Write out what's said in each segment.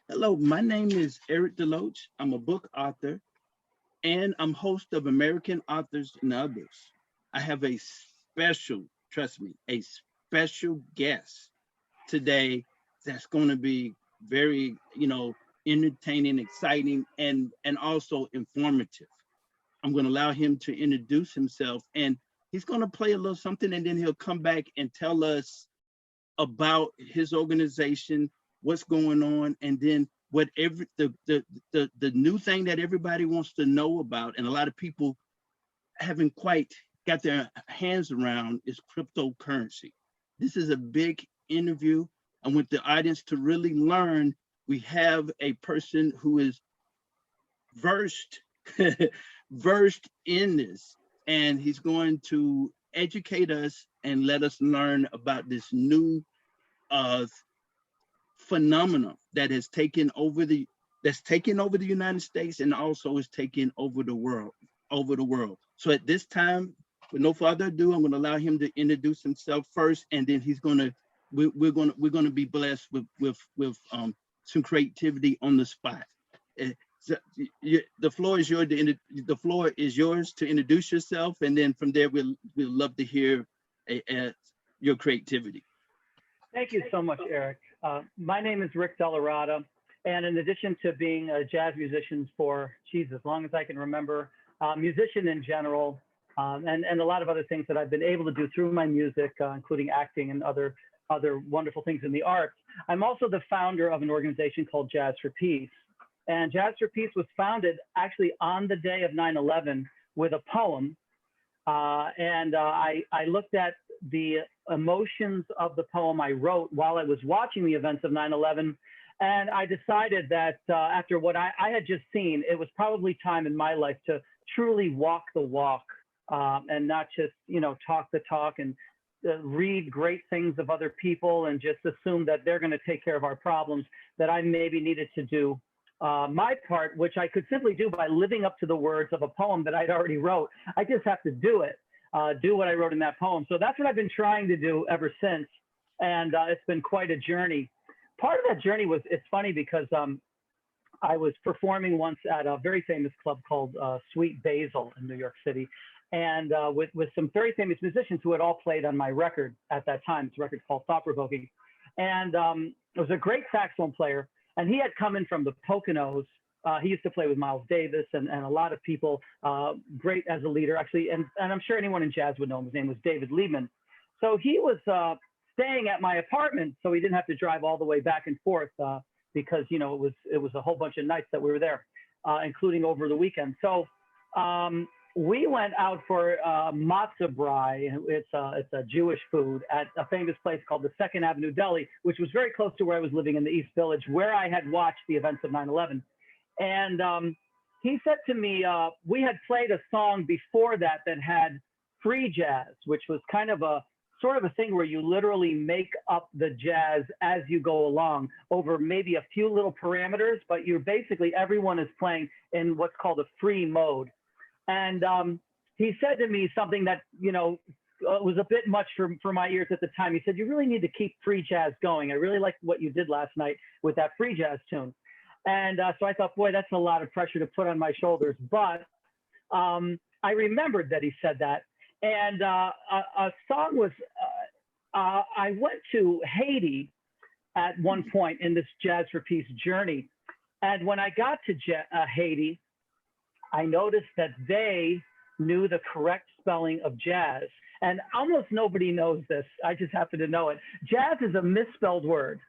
Hello, my name is Eric Deloach. I'm a book author and I'm host of American Authors and Others. I have a special, trust me, a special guest today that's going to be very, entertaining, exciting, and also informative. I'm going to allow him to introduce himself and he's going to play a little something and then he'll come back and tell us about his organization, what's going on, and then whatever the new thing that everybody wants to know about, and a lot of people haven't quite got their hands around is cryptocurrency. This is a big interview. I want the audience to really learn. We have a person who is versed versed in this, and he's going to educate us and let us learn about this new uh, phenomenon that has taken over the United States and also is taking over the world. So at this time, with no further ado, I'm going to allow him to introduce himself first, and then we're going to be blessed with some creativity on the spot. Uh, so the floor is yours. The floor is yours to introduce yourself, and then from there we'll love to hear your creativity. Thank you so much, Eric. My name is Rick Dellaratta, and in addition to being a jazz musician for, geez, as long as I can remember, musician in general, and a lot of other things that I've been able to do through my music, including acting and other wonderful things in the arts. I'm also the founder of an organization called Jazz for Peace. And Jazz for Peace was founded actually on the day of 9/11 with a poem. I looked at the emotions of the poem I wrote while I was watching the events of 9/11. And I decided that after what I had just seen, it was probably time in my life to truly walk the walk and not just, talk the talk and read great things of other people and just assume that they're going to take care of our problems, that I maybe needed to do my part, which I could simply do by living up to the words of a poem that I'd already wrote. I just have to do it. Do what I wrote in that poem. So that's what I've been trying to do ever since. And it's been quite a journey. Part of that journey was, it's funny because I was performing once at a very famous club called Sweet Basil in New York City. And with some very famous musicians who had all played on my record at that time. It's a record called Thought Provoking. And it was a great saxophone player. And he had come in from the Poconos. He used to play with Miles Davis and a lot of people, great as a leader, actually. And I'm sure anyone in jazz would know him. His name was David Liebman. So he was staying at my apartment, so he didn't have to drive all the way back and forth because, it was a whole bunch of nights that we were there, including over the weekend. So we went out for matzah brai. It's a Jewish food at a famous place called the Second Avenue Deli, which was very close to where I was living in the East Village, where I had watched the events of 9/11. And he said to me, we had played a song before that had free jazz, which was kind of a sort of a thing where you literally make up the jazz as you go along over maybe a few little parameters, but you're basically, everyone is playing in what's called a free mode. And he said to me something that, was a bit much for my ears at the time. He said, you really need to keep free jazz going. I really liked what you did last night with that free jazz tune. And so I thought, boy, that's a lot of pressure to put on my shoulders. But I remembered that he said that. And a song was, I went to Haiti at one point in this Jazz for Peace journey. And when I got to Haiti, I noticed that they knew the correct spelling of jazz. And almost nobody knows this. I just happen to know it. Jazz is a misspelled word.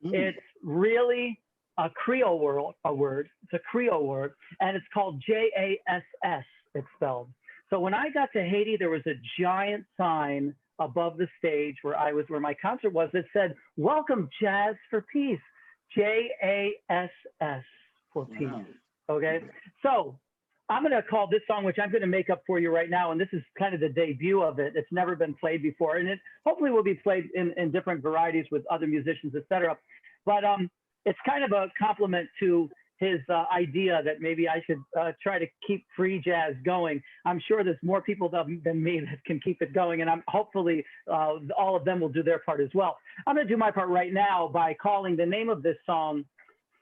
It's really a Creole word. It's a Creole word, and it's called JASS. It's spelled. So when I got to Haiti, there was a giant sign above the stage where my concert was that said, "Welcome, Jazz for Peace." JASS for peace. Wow. Okay, so I'm going to call this song, which I'm going to make up for you right now, and this is kind of the debut of it. It's never been played before, and it hopefully will be played in different varieties with other musicians, etc. But it's kind of a compliment to his idea that maybe I should try to keep free jazz going. I'm sure there's more people than me that can keep it going, and I'm hopefully all of them will do their part as well. I'm going to do my part right now by calling the name of this song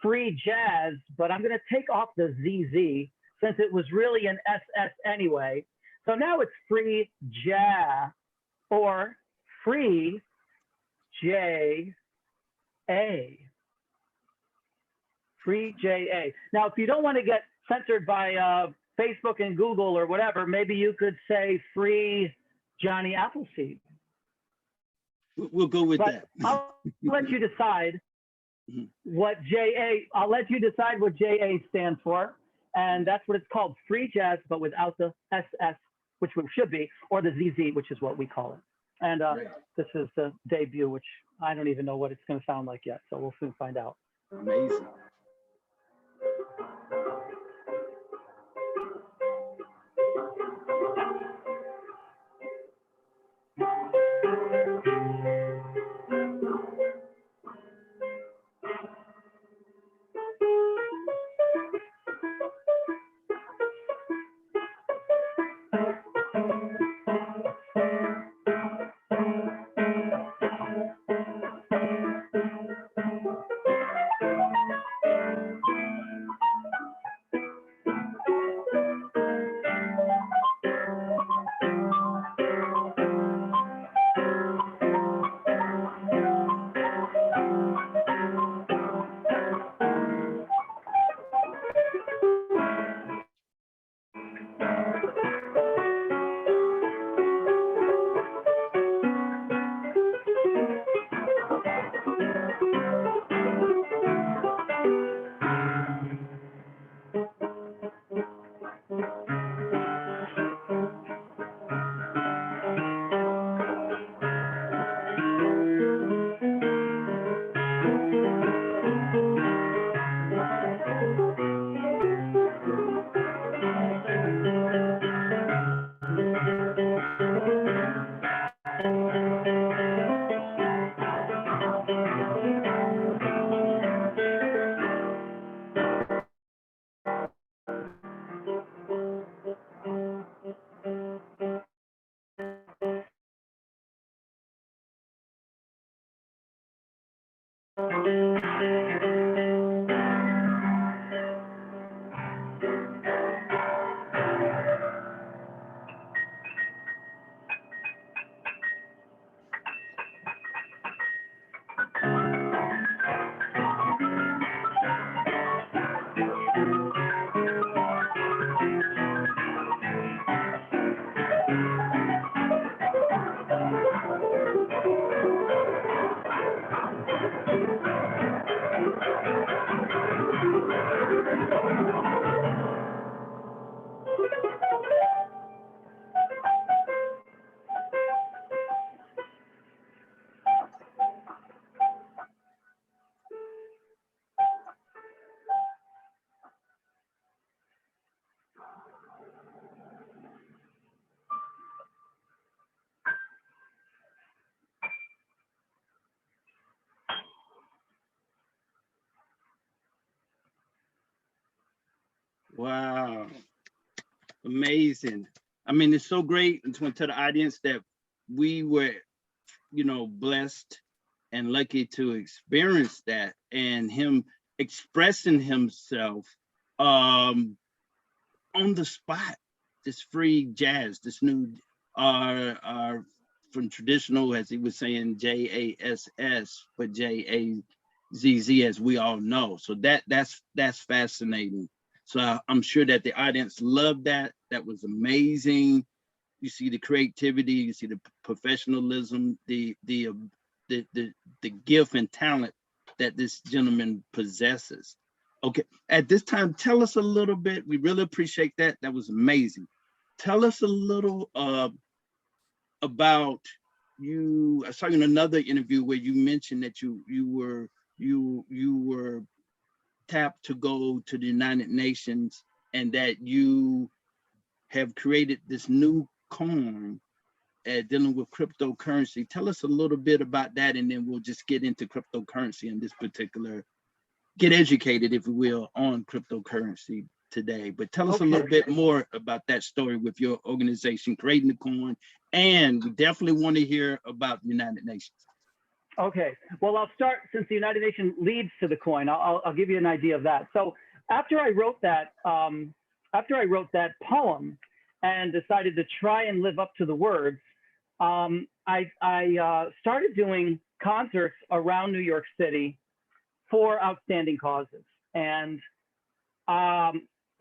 free jazz, but I'm going to take off the ZZ since it was really an SS anyway. So now it's free jazz or free JA. Free JA. Now, if you don't want to get censored by Facebook and Google or whatever, maybe you could say free Johnny Appleseed. We'll go with that. I'll let you decide what JA, I'll let you decide what JA stands for. And that's what it's called, free jazz, but without the SS, which it should be, or the ZZ, which is what we call it. And this is the debut, which I don't even know what it's going to sound like yet. So we'll soon find out. Amazing. Wow. Amazing. I mean, it's so great. I just want to tell the audience that we were, blessed and lucky to experience that, and him expressing himself on the spot. This free jazz, this new from traditional, as he was saying, JASS, but JAZZ, as we all know. So that's fascinating. So I'm sure that the audience loved that. That was amazing. You see the creativity, you see the professionalism, the gift and talent that this gentleman possesses. Okay, at this time, tell us a little bit. We really appreciate that. That was amazing. Tell us a little about you. I saw you in another interview where you mentioned that you were tapped to go to the United Nations, and that you have created this new coin dealing with cryptocurrency. Tell us a little bit about that, and then we'll just get into cryptocurrency in this particular, get educated, if you will, on cryptocurrency today. But tell us a little bit more about that story with your organization creating the coin, and we definitely want to hear about the United Nations. Okay. Well, I'll start since the United Nations leads to the coin. I'll give you an idea of that. So after I wrote that poem and decided to try and live up to the words, I started doing concerts around New York City for outstanding causes. And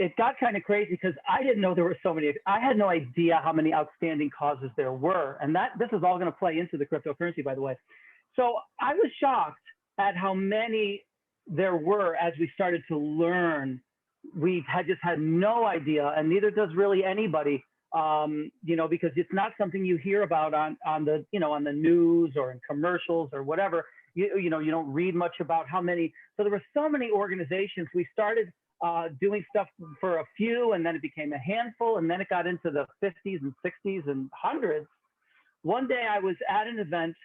it got kind of crazy because I didn't know there were so many. I had no idea how many outstanding causes there were. And this is all going to play into the cryptocurrency, by the way. So I was shocked at how many there were as we started to learn. We had just had no idea, and neither does really anybody, because it's not something you hear about on the news or in commercials or whatever. You don't read much about how many. So there were so many organizations. We started doing stuff for a few, and then it became a handful, and then it got into the 50s and 60s and hundreds. One day I was at an event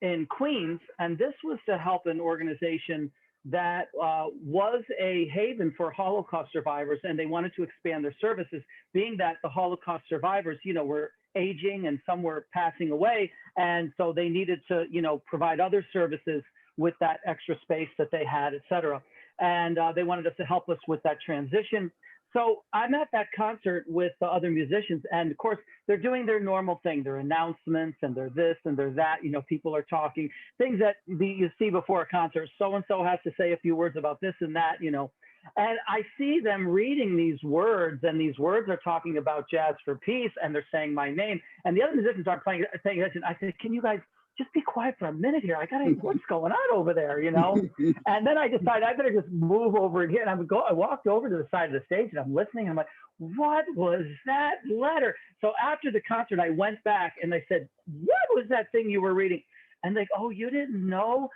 in Queens, and this was to help an organization that was a haven for Holocaust survivors, and they wanted to expand their services, being that the Holocaust survivors, were aging and some were passing away, and so they needed to, provide other services with that extra space that they had, et cetera. And they wanted us to help us with that transition. So I'm at that concert with the other musicians, and of course they're doing their normal thing, their announcements, and they're this and they're that. People are talking things that you see before a concert. So and so has to say a few words about this and that. And I see them reading these words, and these words are talking about Jazz for Peace, and they're saying my name, and the other musicians aren't paying attention. I said, can you guys just be quiet for a minute here? What's going on over there, And then I decided I better just move over here. And I walked over to the side of the stage, and I'm listening. And I'm like, what was that letter? So after the concert, I went back and I said, what was that thing you were reading? And they go, oh, you didn't know?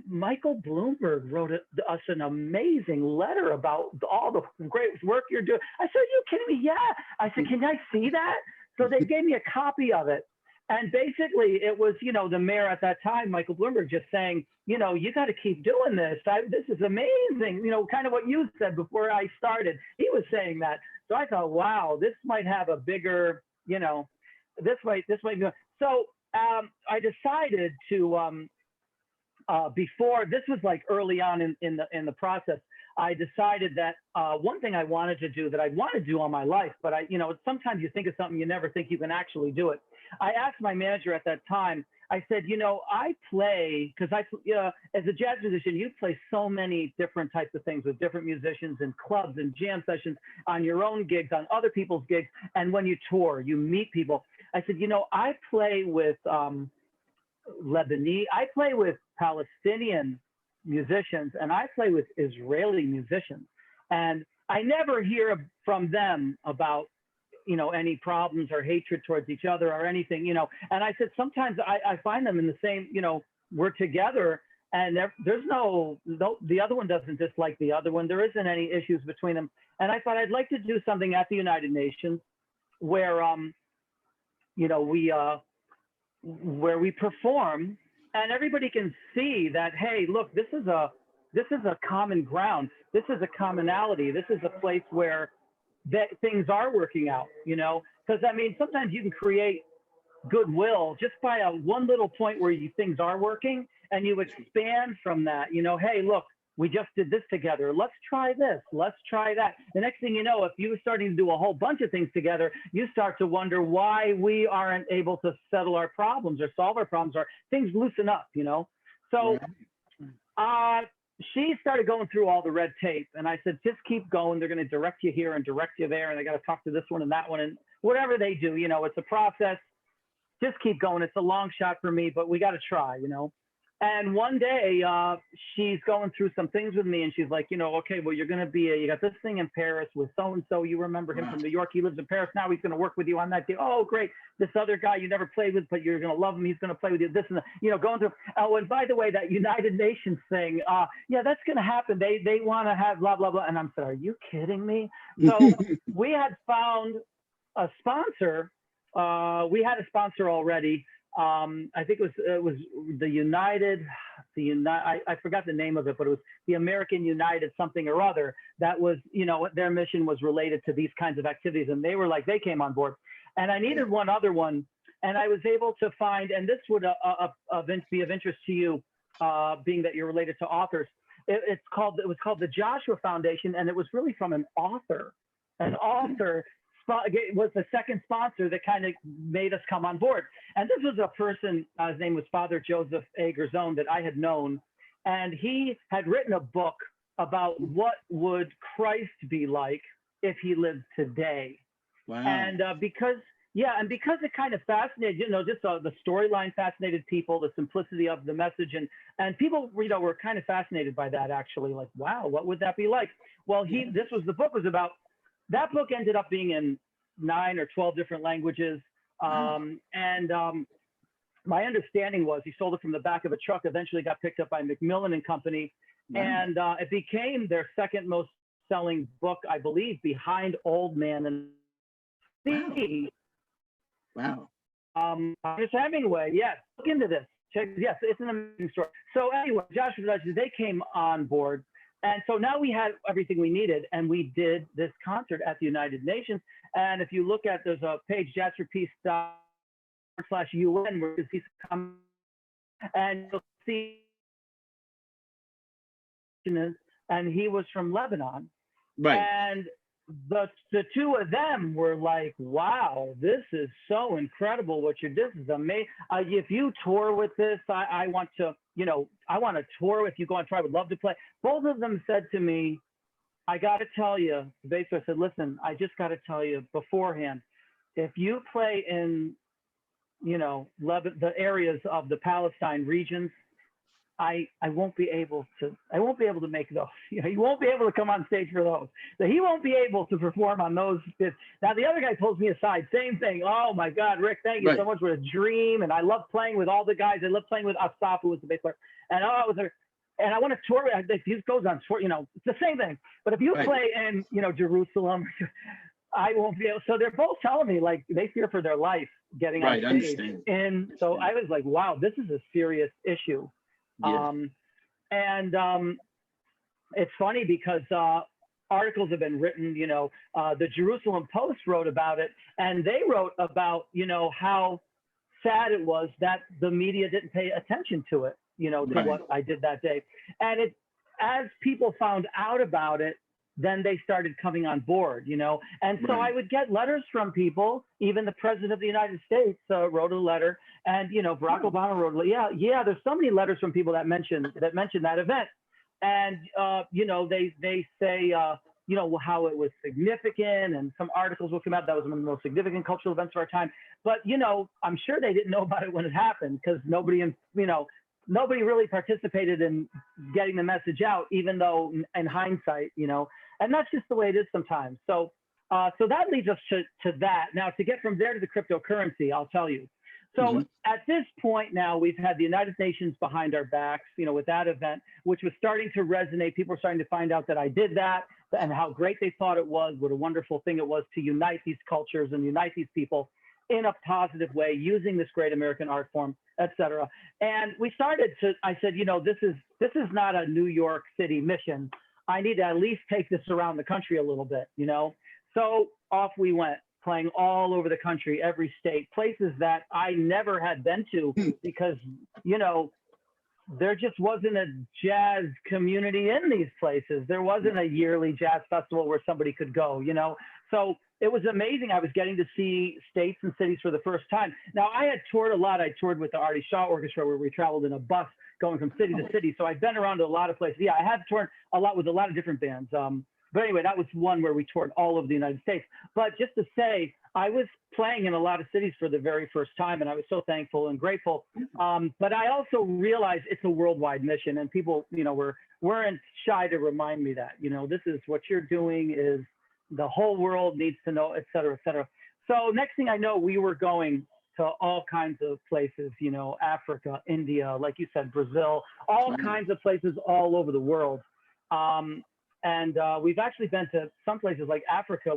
Michael Bloomberg wrote us an amazing letter about all the great work you're doing. I said, are you kidding me? Yeah. I said, can I see that? So they gave me a copy of it. And basically, it was, the mayor at that time, Michael Bloomberg, just saying, you got to keep doing this. This is amazing. Kind of what you said before I started. He was saying that. So I thought, wow, this might have a bigger, this might be. So I decided to, before, this was like early on in the process, I decided that one thing I wanted to do that I want to do all my life, but sometimes you think of something, you never think you can actually do it. I asked my manager at that time, I said, I play, because as a jazz musician, you play so many different types of things with different musicians in clubs and jam sessions, on your own gigs, on other people's gigs. And when you tour, you meet people. I said, I play with Lebanese, I play with Palestinian musicians, and I play with Israeli musicians. And I never hear from them about any problems or hatred towards each other or anything, And I said, sometimes I find them in the same, we're together, and there's no, the other one doesn't dislike the other one. There isn't any issues between them. And I thought I'd like to do something at the United Nations where, where we perform and everybody can see that, hey, look, this is a common ground. This is a commonality. This is a place where things are working out, because sometimes you can create goodwill just by one little point where things are working, and you expand from that. Hey, look, we just did this together. Let's try this. Let's try that. The next thing you know, if you're starting to do a whole bunch of things together, you start to wonder why we aren't able to settle our problems or solve our problems, or things loosen up. So she started going through all the red tape, and I said, just keep going. They're going to direct you here and direct you there, and they got to talk to this one and that one, and whatever they do, it's a process. Just keep going. It's a long shot for me, but we got to try, And one day she's going through some things with me, and she's like, okay, well, you're going to you got this thing in Paris with so-and-so. You remember him from New York. He lives in Paris now. He's going to work with you on that day. Oh, great. This other guy you never played with, but you're going to love him. He's going to play with you. This and that, going through. Oh, and by the way, that United Nations thing, yeah, that's going to happen. They want to have blah, blah, blah. And I'm saying, are you kidding me? So we had found a sponsor. We had a sponsor already. I think it was I forgot the name of it, but it was the American United something or other. That was, their mission was related to these kinds of activities, and they came on board. And I needed one other one, and I was able to find, and this would be of interest to you, being that you're related to authors. It was called the Joshua Foundation, and it was really from an author. An author was the second sponsor that kind of made us come on board. And this was a person, his name was Father Joseph A. Garzone, that I had known, and he had written a book about what would Christ be like if he lived today. Wow. And because it kind of fascinated, just the storyline fascinated people, the simplicity of the message, and people, were kind of fascinated by that, actually, like, wow, what would that be like? Well, the book was about, that book ended up being in 9 or 12 different languages. My understanding was he sold it from the back of a truck, eventually got picked up by Macmillan and Company. Wow. And it became their second most selling book, I believe, behind Old Man and Sea. Wow. Ernest Hemingway, yes, look into this. Yes, it's an amazing story. So anyway, Joshua Productions, they came on board. And so now we had everything we needed, and we did this concert at the United Nations. And if you look at, there's a page, jazzforpeace.org/UN, where he's come, and you'll see, and he was from Lebanon. Right. And the two of them were like, wow, this is so incredible what you're doing. This is amazing. If you tour with this, I want to, I want to tour if you go on tour. I would love to play. Both of them said to me, I got to tell you, the bass player said, listen, I just got to tell you beforehand, if you play in, the areas of the Palestine regions, I won't be able to make those. You won't be able to come on stage for those. So he won't be able to perform on those. Now the other guy pulls me aside, same thing. Oh my God, Rick, thank you so much. What a dream. And I love playing with all the guys. I love playing with Asaf, who was the bass player. And I want to tour. If he goes on tour, it's the same thing. But if you play in, Jerusalem, I won't be able. So they're both telling me, like, they fear for their life getting on stage. And so I was like, wow, this is a serious issue. Yeah. It's funny because articles have been written, the Jerusalem Post wrote about it, and they wrote about, how sad it was that the media didn't pay attention to it, to what I did that day. And as people found out about it, then they started coming on board, and so I would get letters from people. Even the president of the United States wrote a letter, and Barack Obama wrote, there's so many letters from people that mention that event, and they say how it was significant, and some articles will come out that was one of the most significant cultural events of our time. But I'm sure they didn't know about it when it happened, because nobody really participated in getting the message out, even though in hindsight, and that's just the way it is sometimes. So that leads us to that. Now, to get from there to the cryptocurrency, I'll tell you. So at this point now, we've had the United Nations behind our backs, with that event, which was starting to resonate. People were starting to find out that I did that and how great they thought it was, what a wonderful thing it was to unite these cultures and unite these people in a positive way, using this great American art form, et cetera. And I said, this is not a New York City mission. I need to at least take this around the country a little bit, So off we went, playing all over the country, every state, places that I never had been to because, there just wasn't a jazz community in these places. There wasn't a yearly jazz festival where somebody could go, So it was amazing. I was getting to see states and cities for the first time. Now, I had toured a lot. I toured with the Artie Shaw Orchestra, where we traveled in a bus going from city to city. So I've been around to a lot of places. Yeah, I have toured a lot with a lot of different bands. But anyway, that was one where we toured all over the United States. But just to say, I was playing in a lot of cities for the very first time, and I was so thankful and grateful. But I also realized it's a worldwide mission, and people, weren't shy to remind me that, this is what you're doing is the whole world needs to know, et cetera, et cetera. So next thing I know, we were going to all kinds of places, Africa, India, like you said, Brazil, all kinds of places all over the world. And we've actually been to some places like Africa.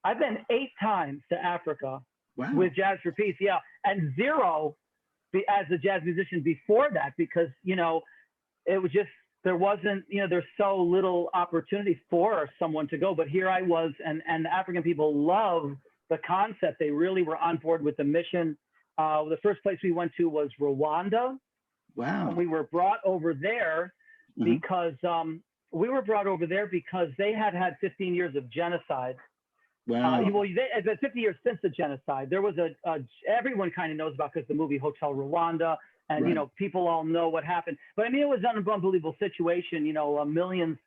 I've been 8 times to Africa with Jazz for Peace. Yeah. And 0 as a jazz musician before that, because, it was just, there wasn't, there's so little opportunity for someone to go, but here I was, and the African people love the concept. They really were on board with the mission. The first place we went to was Rwanda. Wow. And we were brought over there because they had 15 years of genocide. Wow. It's been 50 years since the genocide. There was everyone kind of knows about, because the movie Hotel Rwanda, and right. People all know what happened. But I mean, it was an unbelievable situation. Millions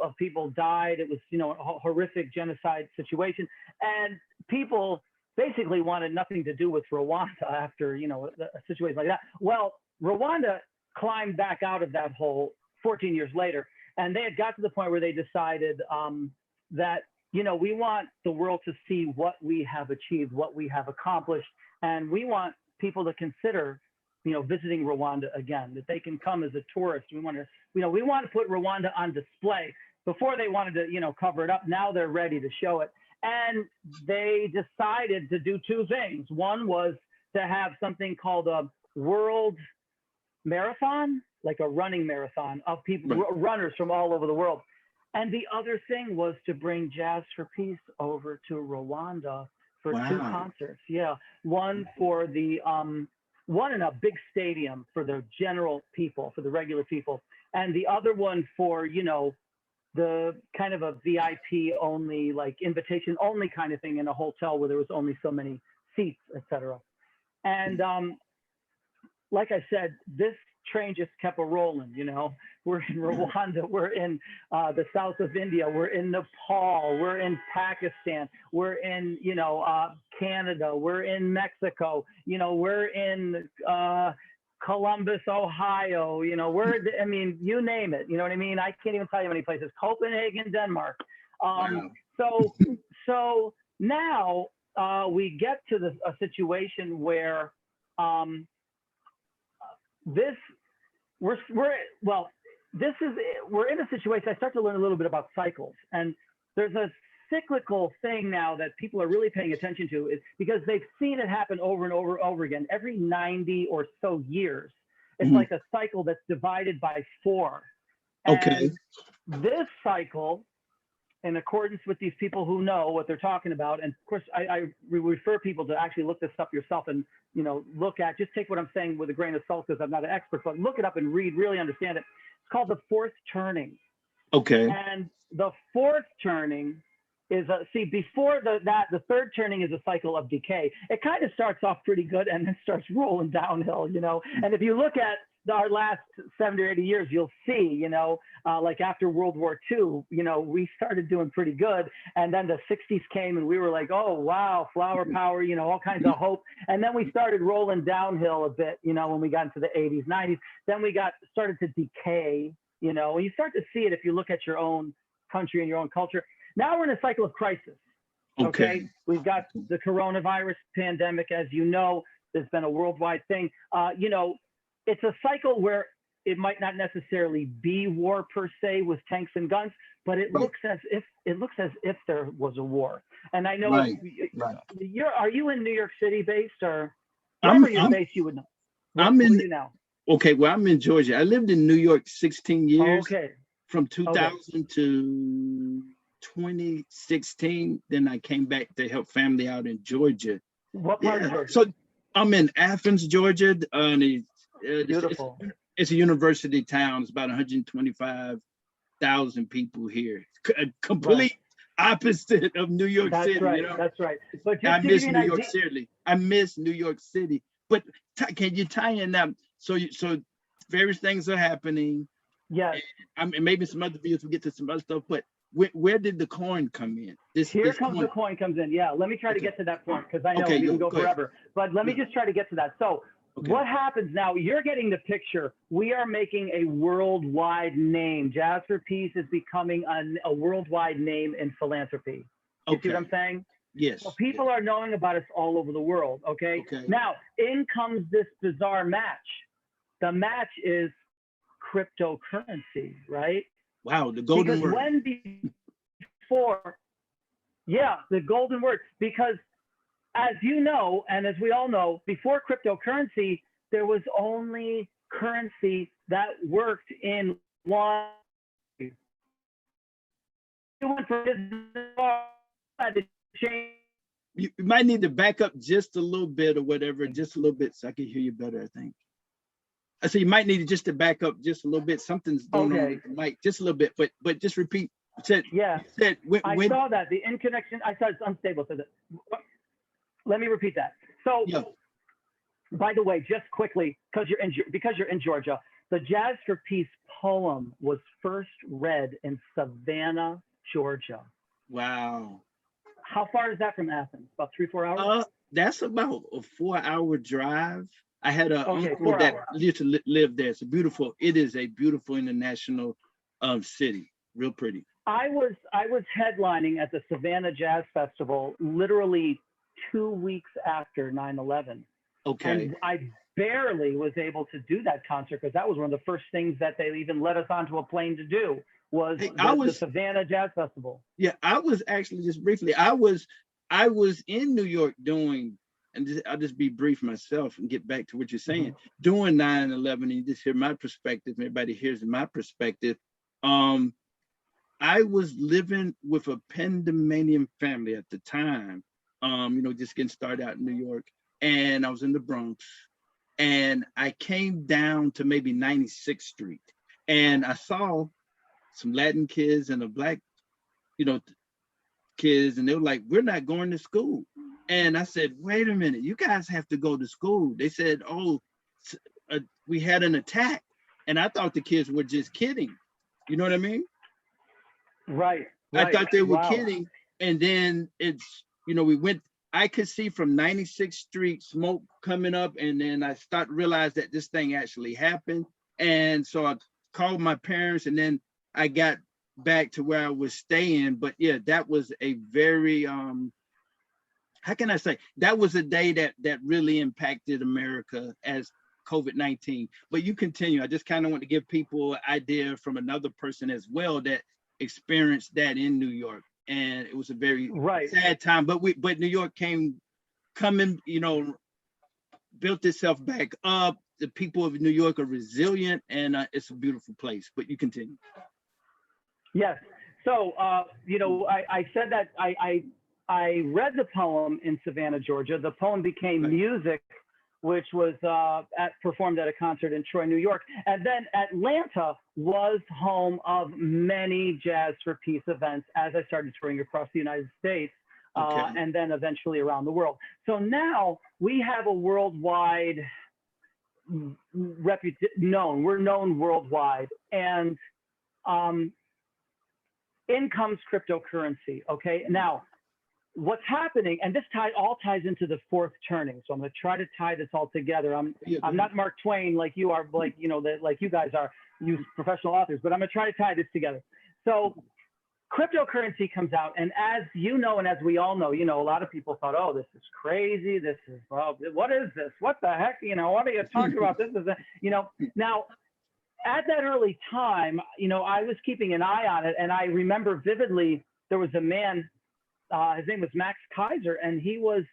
of people died. It was a horrific genocide situation, and people basically wanted nothing to do with Rwanda after a situation like that. Well, Rwanda climbed back out of that hole 14 years later, and they had got to the point where they decided that we want the world to see what we have achieved, what we have accomplished, and we want people to consider visiting Rwanda again, that they can come as a tourist. We want to put Rwanda on display. Before they wanted to cover it up. Now they're ready to show it. And they decided to do two things. One was to have something called a world marathon, like a running marathon of people, runners from all over the world. And the other thing was to bring Jazz for Peace over to Rwanda for two concerts. Yeah, one for the one in a big stadium for the general people, for the regular people, and the other one for the kind of a VIP only, like invitation only kind of thing in a hotel where there was only so many seats, etc. And like I said, this train just kept a rolling. We're in Rwanda, we're in the south of India, we're in Nepal, we're in Pakistan, we're in Canada, we're in Mexico, we're in Columbus, Ohio, you name it, you know what I mean? I can't even tell you how many places. Copenhagen, Denmark. So now we get to a situation where we're in a situation. I start to learn a little bit about cycles, and there's a cyclical thing now that people are really paying attention to, is because they've seen it happen over and over and over again. Every 90 or so years, it's like a cycle that's divided by 4. Okay. And this cycle, in accordance with these people who know what they're talking about, and of course I refer people to actually look this up yourself and just take what I'm saying with a grain of salt, because I'm not an expert, but look it up and really understand it. It's called the 4th turning. Okay. And the 4th turning is before the 3rd turning is a cycle of decay. It kind of starts off pretty good and then starts rolling downhill, And if you look at our last 70 or 80 years, you'll see, like after World War II, we started doing pretty good. And then the 60s came and we were like, oh, wow, flower power, all kinds of hope. And then we started rolling downhill a bit, when we got into the 80s, 90s. Then we started to decay, and you start to see it if you look at your own country and your own culture. Now we're in a cycle of crisis. Okay. We've got the coronavirus pandemic, as you know. There's been a worldwide thing. It's a cycle where it might not necessarily be war per se with tanks and guns, but it looks as if there was a war. And I know are you in New York City based, or wherever you're based, you would know. Where are you now? Okay, well, I'm in Georgia. I lived in New York 16 years. Okay. From 2000 to 2016. Then I came back to help family out in Georgia. What part of Georgia? So I'm in Athens, Georgia. Beautiful. It's a university town. It's about 125,000 people here. Complete opposite of New York City. Right. That's right. But I miss New York City. I miss New York City. But can you tie in that? So various things are happening. Yes. And maybe some other videos will get to some other stuff. But where did the coin come in? The coin comes in. Yeah. Let me try to get to that point, because I know we can go forever. But let me just try to get to that. So what happens now? You're getting the picture. We are making a worldwide name. Jazz for Peace is becoming a worldwide name in philanthropy. You see what I'm saying? Yes. So people are knowing about us all over the world. Okay. Now in comes this bizarre match. The match is cryptocurrency, right? Wow, the golden word. When before, the golden word, because as you know, and as we all know, before cryptocurrency, there was only currency that worked in one. You went for business, had to change you might need to back up just a little bit or whatever, just a little bit, so I can hear you better, I think. I say you might need just to back up just a little bit. Something's going on with the mic, just a little bit, but just repeat. Yeah. When saw that the in connection. I saw it's unstable. So let me repeat that. So, yeah. By the way, just quickly, because you're in Georgia, the Jazz for Peace poem was first read in Savannah, Georgia. Wow. How far is that from Athens? About 3-4 hours? That's about a 4-hour drive. I had an uncle that used to live there. It is a beautiful international city. Real pretty. I was headlining at the Savannah Jazz Festival literally 2 weeks after 9/11. Okay. And I barely was able to do that concert because that was one of the first things that they even let us onto a plane to do was the Savannah Jazz Festival. Yeah, I was actually just briefly. I was in New York doing, and I'll just be brief myself and get back to what you're saying. Doing 9/11, and you just hear my perspective. Everybody hears my perspective. I was living with a Panamanian family at the time. Just getting started out in New York, and I was in the Bronx, and I came down to maybe 96th Street, and I saw some Latin kids and a black, kids, and they were like, "We're not going to school." And I said, "Wait a minute, you guys have to go to school." They said, "Oh, we had an attack." And I thought the kids were just kidding. You know what I mean? Right. I thought they were kidding. And then we went, I could see from 96th Street smoke coming up. And then I realized that this thing actually happened. And so I called my parents, and then I got back to where I was staying. But yeah, that was a very, how can I say, that was a day that really impacted America as COVID-19. But you continue. I just kind of want to give people an idea from another person as well that experienced that in New York. And it was a very sad time. But New York coming, built itself back up. The people of New York are resilient, and it's a beautiful place. But you continue. Yes. So, I said that I read the poem in Savannah, Georgia. The poem became music, which was performed at a concert in Troy, New York. And then Atlanta was home of many Jazz for Peace events as I started touring across the United States, and then eventually around the world. So now we have a worldwide known. We're known worldwide. And in comes cryptocurrency. Okay. Now, what's happening, and this all ties into the fourth turning. So I'm going to try to tie this all together. I'm not Mark Twain like you are, like you guys are, you professional authors, but I'm going to try to tie this together. So cryptocurrency comes out, and as you know, and as we all know, a lot of people thought, oh, this is crazy. This is, what is this? What the heck? What are you talking about? This is, now at that early time, I was keeping an eye on it, and I remember vividly there was a man. His name was Max Kaiser, and he was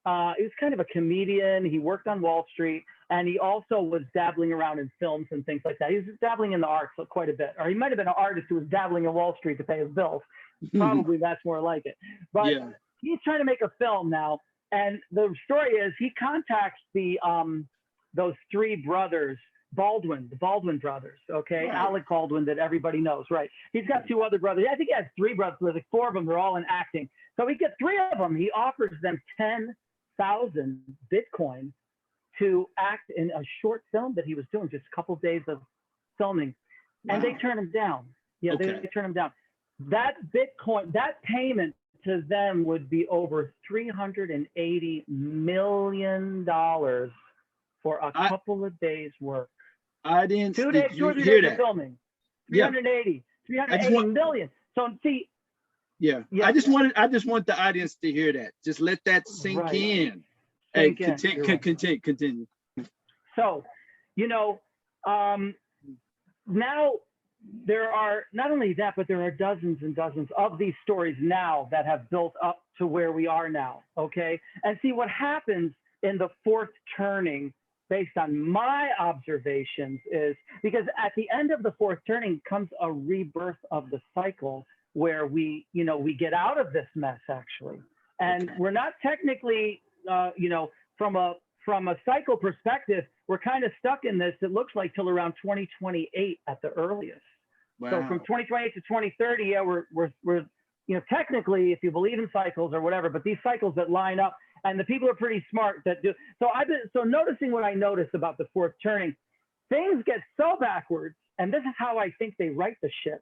kind of a comedian. He worked on Wall Street, and he also was dabbling around in films and things like that. He was dabbling in the arts quite a bit, or he might have been an artist who was dabbling in Wall Street to pay his bills. Probably that's more like it. But he's trying to make a film now, and the story is he contacts those three brothers. The Baldwin brothers, okay? Right. Alec Baldwin that everybody knows, right? He's got two other brothers. I think he has three brothers. There's like four of them. They're all in acting. So he gets three of them. He offers them 10,000 Bitcoin to act in a short film that he was doing, just a couple of days of filming. Wow. And they turn him down. Yeah, they turn him down. That Bitcoin, that payment to them would be over $380 million for a couple of days' work. I didn't 2 days, 2 or 3 days of filming. 380 million. So see. Yeah. I just want the audience to hear that. Just let that sink in. And continue. So, now there are not only that, but there are dozens and dozens of these stories now that have built up to where we are now. Okay. And see what happens in the fourth turning, based on my observations, is because at the end of the fourth turning comes a rebirth of the cycle where we get out of this mess, actually. And Okay. we're not technically, from a cycle perspective, we're kind of stuck in this. It looks like till around 2028 at the earliest. So from Wow. 2028 to 2030, yeah, we're technically, if you believe in cycles or whatever, but these cycles that line up, and the people are pretty smart that do. So noticing what I noticed about the fourth turning, things get so backwards, and this is how I think they write the shit.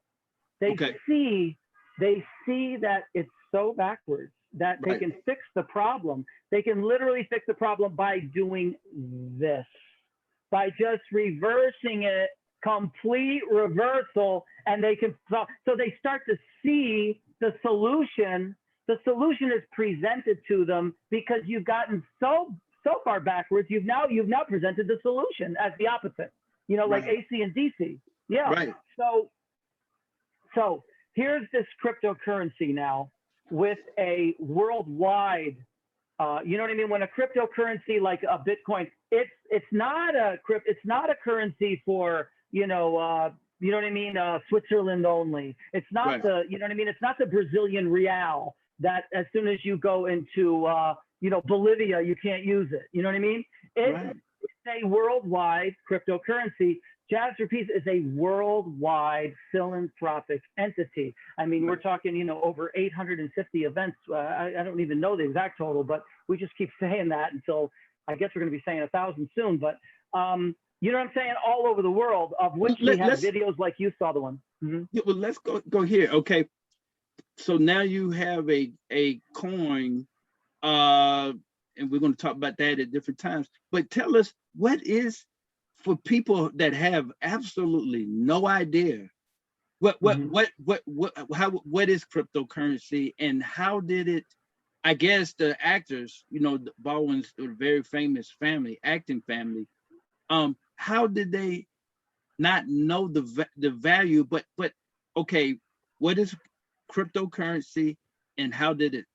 They Okay. see they see that it's so backwards that they Right. can fix the problem. They can literally fix the problem by doing this, by just reversing it, complete reversal, and they can so they start to see the solution. The solution is presented to them because you've gotten so far backwards. You've now presented the solution as the opposite. Like Right. AC and DC. Yeah. Right. So here's this cryptocurrency now with a worldwide, you know what I mean? When a cryptocurrency like a Bitcoin, it's not a currency for you know what I mean? Switzerland only. It's not Right. you know what I mean? It's not the Brazilian real that as soon as you go into Bolivia, you can't use it. You know what I mean? Right. It's a worldwide cryptocurrency. Jazz Trapeze is a worldwide philanthropic entity. I mean, we're Right. talking, over 850 events. I don't even know the exact total, but we just keep saying that until I guess we're going to be saying 1,000 soon. But you know what I'm saying? All over the world, of which we have Let's videos like you saw the one. Mm-hmm. yeah, well, let's go here. Okay. So now you have a coin, and we're going to talk about that at different times. But tell us, what is, for people that have absolutely no idea, Mm-hmm. what is cryptocurrency, and how did it? I guess the actors, the Baldwin's a very famous family, acting family. How did they not know the value? But okay, what is cryptocurrency, and how did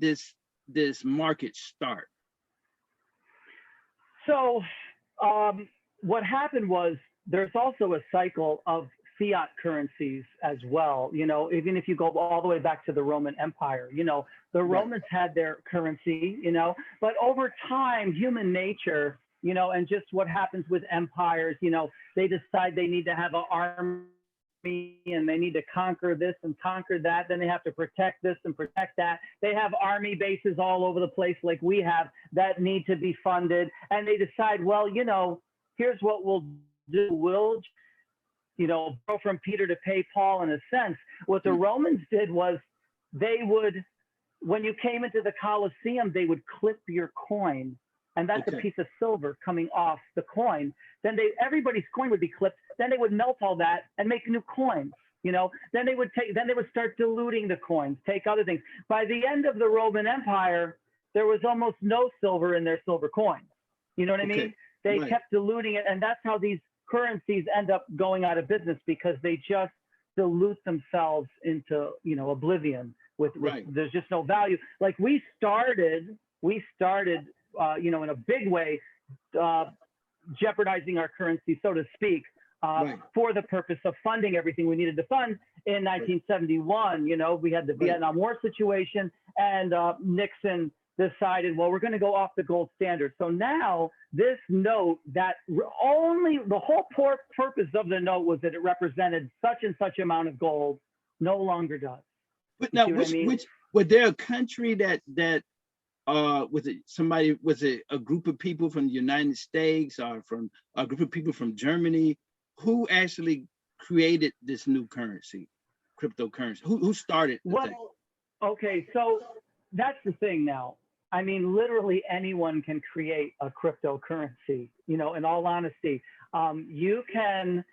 this market start? So what happened was there's also a cycle of fiat currencies as well. Even if you go all the way back to the Roman Empire, the Right. Romans had their currency, but over time, human nature, and just what happens with empires, they decide they need to have an army and they need to conquer this and conquer that. Then they have to protect this and protect that. They have army bases all over the place like we have that need to be funded. And they decide, well, here's what we'll do. We'll, go from Peter to pay Paul in a sense. What the Romans did was they would, when you came into the Colosseum, they would clip your coin. And that's Okay. a piece of silver coming off the coin. Then everybody's coin would be clipped. Then they would melt all that and make new coins. Then they would start diluting the coins, take other things. By the end of the Roman Empire, there was almost no silver in their silver coins. You know what I mean? Okay. They Right. kept diluting it, and that's how these currencies end up going out of business, because they just dilute themselves into oblivion. With Right. there's just no value. Like we started in a big way, jeopardizing our currency, so to speak, Right. for the purpose of funding everything we needed to fund. In 1971, we had the Right. Vietnam War situation, and Nixon decided, well, we're going to go off the gold standard. So now this note, that only the whole purpose of the note was that it represented such and such amount of gold, no longer does. But You now, see what I mean? which was there a country that was it a group of people from the United States, or from a group of people from Germany, who actually created this new currency, cryptocurrency? Who started the thing? Well, okay, so that's the thing now. I mean, literally anyone can create a cryptocurrency, in all honesty. You can,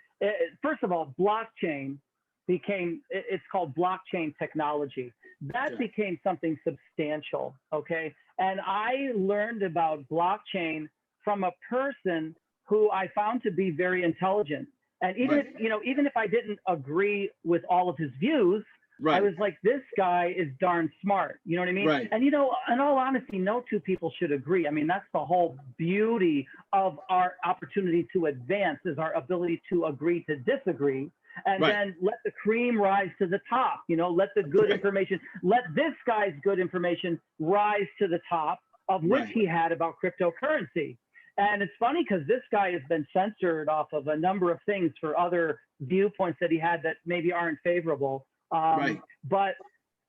first of all, blockchain it's called blockchain technology. That Okay. became something substantial, okay? And I learned about blockchain from a person who I found to be very intelligent. And even Right. if I didn't agree with all of his views, I Right. was like, this guy is darn smart. You know what I mean? Right. And, you know, in all honesty, no two people should agree. I mean, that's the whole beauty of our opportunity to advance is our ability to agree to disagree. And Right. then let the cream rise to the top, you know, let the good Right. information, let this guy's good information rise to the top, of which Right. he had about cryptocurrency. And it's funny because this guy has been censored off of a number of things for other viewpoints that he had that maybe aren't favorable. Right. But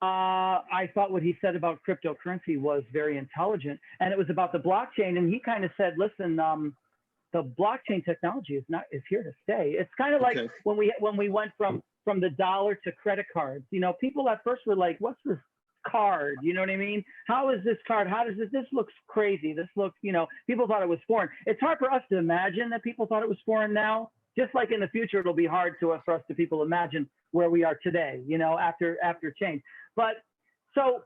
I thought what he said about cryptocurrency was very intelligent, and it was about the blockchain. And he kind of said, "Listen, the blockchain technology is here to stay." It's kind of like Okay. when we went from the dollar to credit cards. You know, people at first were like, "What's this card?" You know what I mean? How is this card? How does this looks crazy? This looks, you know, people thought it was foreign. It's hard for us to imagine that people thought it was foreign now. Just like in the future, it'll be hard for us to people imagine where we are today, you know, after change. But so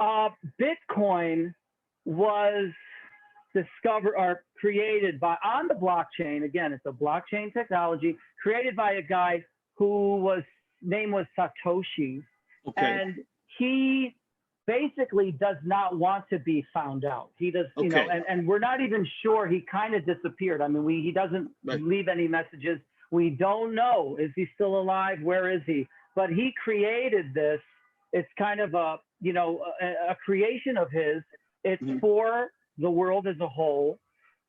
Bitcoin was discovered or created by on the blockchain. Again, it's a blockchain technology created by a guy who name was Satoshi. Okay. And he basically does not want to be found out. He does, you know, Okay. and we're not even sure. He kind of disappeared. I mean, he doesn't Right. leave any messages. We don't know. Is he still alive? Where is he? But he created this. It's kind of a, you know, a creation of his. It's Mhm. for the world as a whole.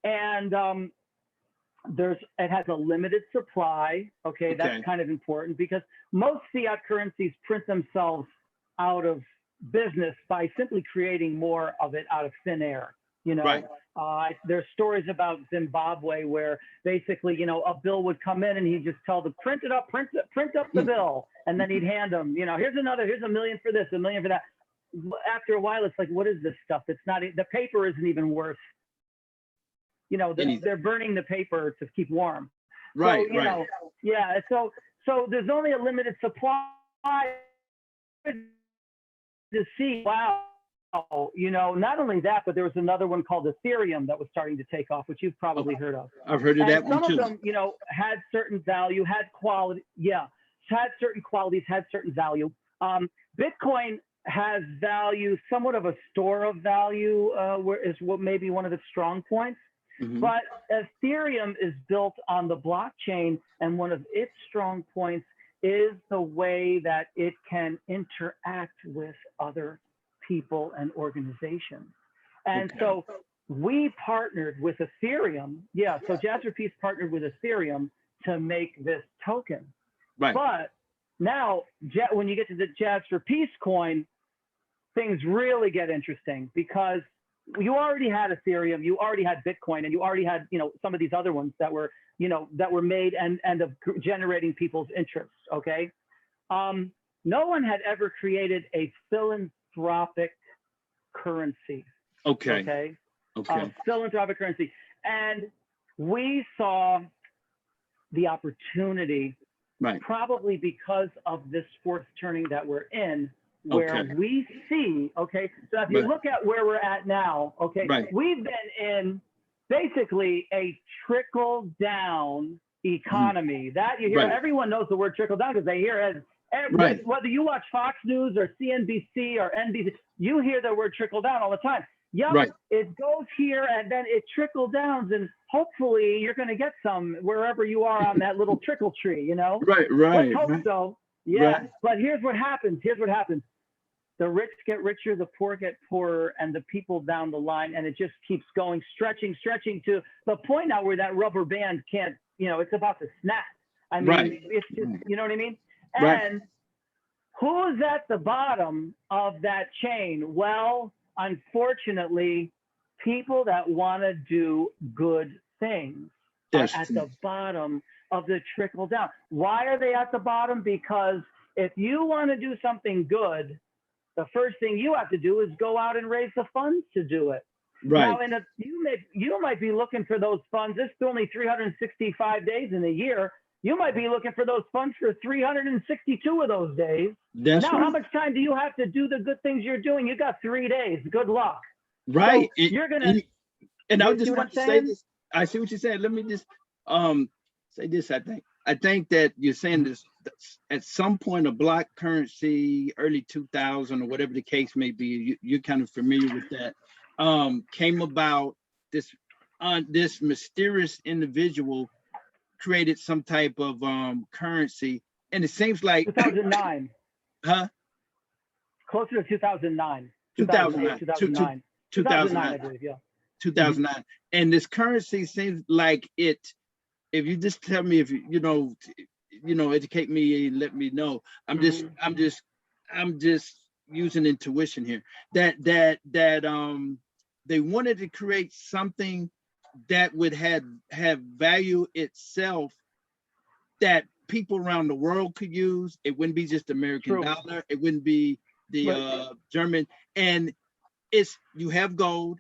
And it has a limited supply. Okay, that's Okay. kind of important because most fiat currencies print themselves out of business by simply creating more of it out of thin air. You know, Right. there's stories about Zimbabwe where basically, you know, a bill would come in and he'd just tell them, print up the bill. And then he'd hand them, you know, here's $1 million for this, $1 million for that. After a while, it's like, what is this stuff? It's not, the paper isn't even worth, you know, they're burning the paper to keep warm. Right. So, you know, yeah. So there's only a limited supply to see, wow, you know, not only that, but there was another one called Ethereum that was starting to take off, which you've probably heard of. I've heard of And that one some too. of them, you know, had certain value, had quality, had certain qualities, had certain value. Bitcoin has value, somewhat of a store of value, is what maybe one of its strong points. Mhm. But Ethereum is built on the blockchain, and one of its strong points is the way that it can interact with other people and organizations. And Okay. so we partnered with Ethereum. Yeah, so Jasper Peace partnered with Ethereum to make this token. Right. But now, when you get to the Jasper Peace coin, things really get interesting because you already had Ethereum, you already had Bitcoin, and you already had, you know, some of these other ones that were, you know, that were made and of generating people's interests. Okay. No one had ever created a philanthropic currency. Okay. Okay. Okay. Philanthropic currency. And we saw the opportunity, Right. probably because of this fourth turning that we're in, where Okay. we see, okay, so if you Right. look at where we're at now, okay, Right. we've been in basically a trickle down economy. That you hear, Right. everyone knows the word trickle down because they hear it. Right. Whether you watch Fox News or CNBC or NBC, you hear the word trickle down all the time. Yep, Right. it goes here and then it trickle downs, and hopefully you're going to get some wherever you are on that little trickle tree, you know? Right. Right. Let's hope Right. so. Yeah. Right. But here's what happens. The rich get richer, the poor get poorer, and the people down the line, and it just keeps going, stretching to the point now where that rubber band can't, you know, it's about to snap. I mean, Right. it's just, you know what I mean? Right. And who's at the bottom of that chain? Well, unfortunately, people that want to do good things That's are at true. the bottom of the trickle down. Why are they at the bottom? Because if you want to do something good, the first thing you have to do is go out and raise the funds to do it. Right. Now, you might be looking for those funds. It's only 365 days in a year. You might be looking for those funds for 362 of those days. That's now, right. how much time do you have to do the good things you're doing? You got 3 days. Good luck. Right. So you're gonna. And I You just see what want I'm to say saying? this. I see what you said. Let me just say this. I think I think that you're saying this at some point, a block currency, early 2000 or whatever the case may be, you're kind of familiar with that, came about. This this mysterious individual created some type of currency, and it seems like 2009, huh? closer to 2009, 2009, 2009, 2009, I 2009, believe. Yeah. 2009, and this currency seems like it. If you just tell me, if educate me, let me know. I'm just using intuition here. That they wanted to create something that would have value itself, that people around the world could use. It wouldn't be just the American True. dollar. It wouldn't be the German. And you have gold,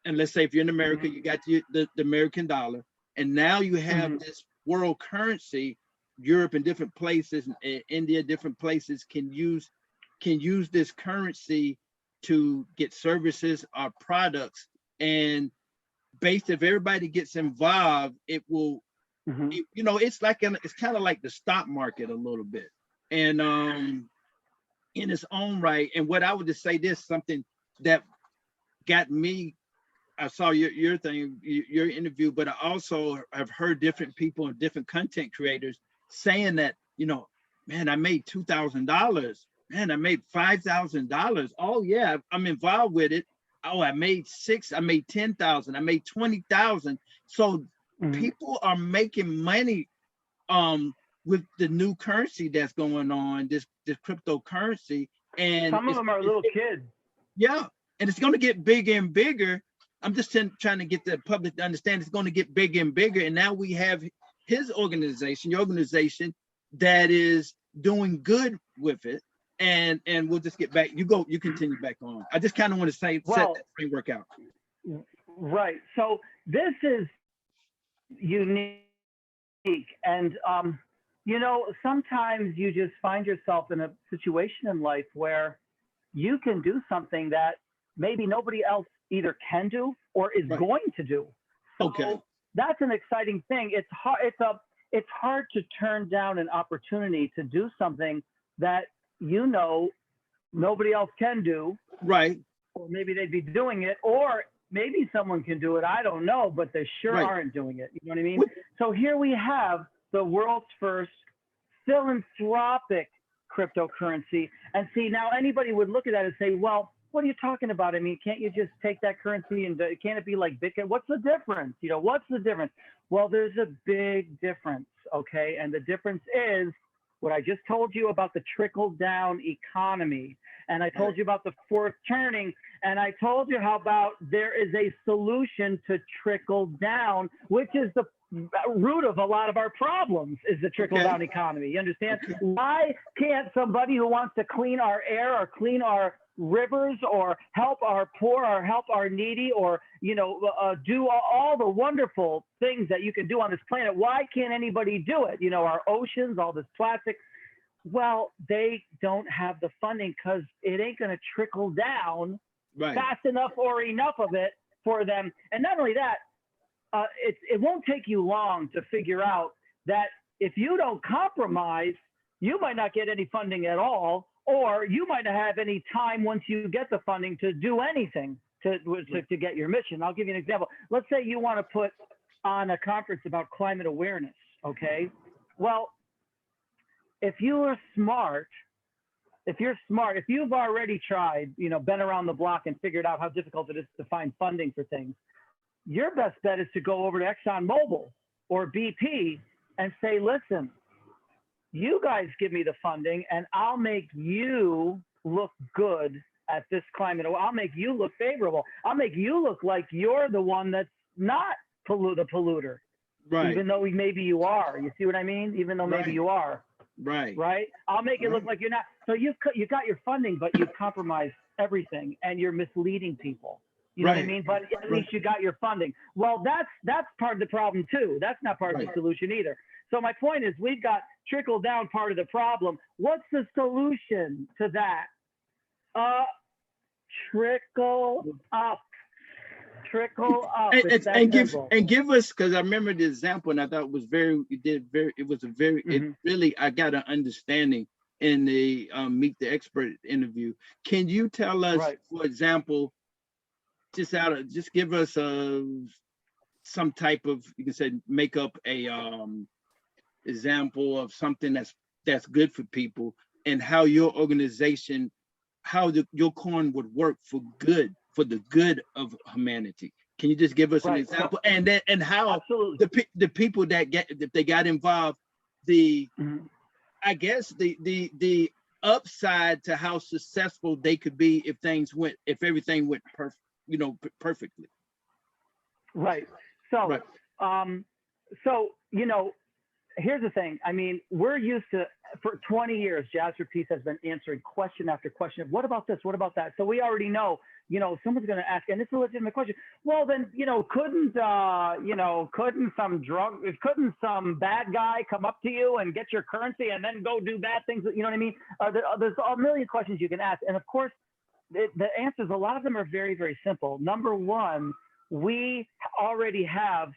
and let's say if you're in America, you got the American dollar, and now you have this world currency. Europe and different places, India, different places can use this currency to get services or products. And based, if everybody gets involved, it will, it's kind of like the stock market a little bit, and in its own right. And what I would just say, this something that got me. I saw your thing, your interview, but I also have heard different people and different content creators saying that, man, I made $2,000. Man, I made $5,000. Oh yeah, I'm involved with it. Oh, I made 10,000. I made 20,000. So people are making money with the new currency that's going on, this cryptocurrency. And some of them are little kids. Yeah, and it's going to get bigger and bigger. I'm just trying to get the public to understand it's going to get bigger and bigger. And now we have your organization, that is doing good with it. And we'll just get back. You continue back on. I just kind of want to set that framework out. Right. So this is unique. And, sometimes you just find yourself in a situation in life where you can do something that maybe nobody else either can do or is going to do. So that's an exciting thing. It's hard to turn down an opportunity to do something that nobody else can do. Right. Or maybe they'd be doing it, or maybe someone can do it. I don't know, but they sure aren't doing it. You know what I mean? So here we have the world's first philanthropic cryptocurrency. And see, now anybody would look at that and say, well, what are you talking about? I mean, can't you just take that currency and can't it be like Bitcoin? What's the difference? What's the difference? Well, there's a big difference, okay? And the difference is what I just told you about the trickle-down economy. And I told you about the fourth turning. And I told you how about there is a solution to trickle down, which is the root of a lot of our problems, is the trickle-down economy. You understand? Why can't somebody who wants to clean our air or clean our rivers or help our poor or help our needy or do all the wonderful things that you can do on this planet, why can't anybody do it? Our oceans, all this plastic. Well, they don't have the funding because it ain't going to trickle down fast enough or enough of it for them. And not only that, it won't take you long to figure out that if you don't compromise, you might not get any funding at all, or you might not have any time once you get the funding to do anything to get your mission. I'll give you an example. Let's say you want to put on a conference about climate awareness, okay? Well, if you're smart, if you've already tried, been around the block and figured out how difficult it is to find funding for things, your best bet is to go over to ExxonMobil or BP and say, listen, you guys give me the funding and I'll make you look good at this climate. I'll make you look favorable. I'll make you look like you're the one that's not the polluter. Right. Even though maybe you are. You see what I mean? Even though maybe you are. Right. Right. I'll make it look like you're not. So you got your funding, but you've compromised everything and you're misleading people. You know what I mean? But at least you got your funding. Well, that's part of the problem too. That's not part of the solution either. So my point is, we've got trickle down part of the problem. What's the solution to that? Trickle up. trickle up. It's that simple. Give us, because I remember the example and I thought it was it really, I got an understanding in the Meet the Expert interview. Can you tell us, for example, just give us some type of, you can say, make up a example of something that's good for people, and how your organization, your coin would work for the good of humanity. Can you just give us an example, and how the people that they got involved, I guess the upside to how successful they could be if everything went perfectly. Right. So, here's the thing. I mean, we're used to, for 20 years, Jazzerpeace has been answering question after question of what about this? What about that? So we already know, someone's going to ask, and it's a legitimate question. Well, then, couldn't some bad guy come up to you and get your currency and then go do bad things? You know what I mean? There's a million questions you can ask. And of course, the answers, a lot of them are very, very simple. Number one, we already have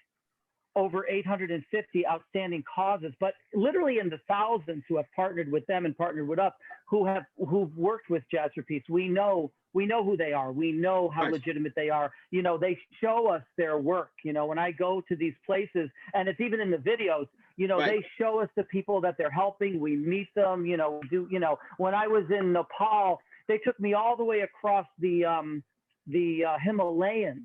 over 850 outstanding causes, but literally in the thousands who have partnered with them and partnered with us, who've worked with Jazzerpeace. We know who they are. We know how legitimate they are. They show us their work. When I go to these places, and it's even in the videos, they show us the people that they're helping. We meet them. When I was in Nepal, they took me all the way across the Himalayas.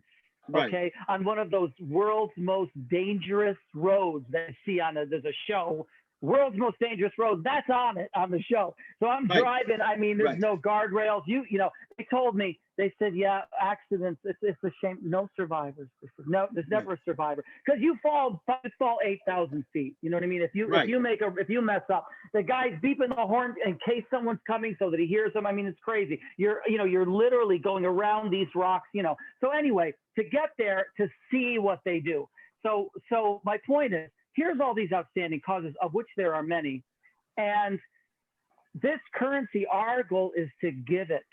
Okay, on one of those world's most dangerous roads that you see there's a show, world's most dangerous road. That's on the show. So I'm driving. I mean, there's no guardrails. They told me, they said, yeah, accidents. It's a shame. No survivors. No, there's never a survivor, because you fall 8,000 feet. You know what I mean? If you mess up, the guy's beeping the horn in case someone's coming so that he hears them. I mean, it's crazy. You're literally going around these rocks. So anyway, to get there, to see what they do. So my point is, here's all these outstanding causes, of which there are many. And this currency, our goal is to give it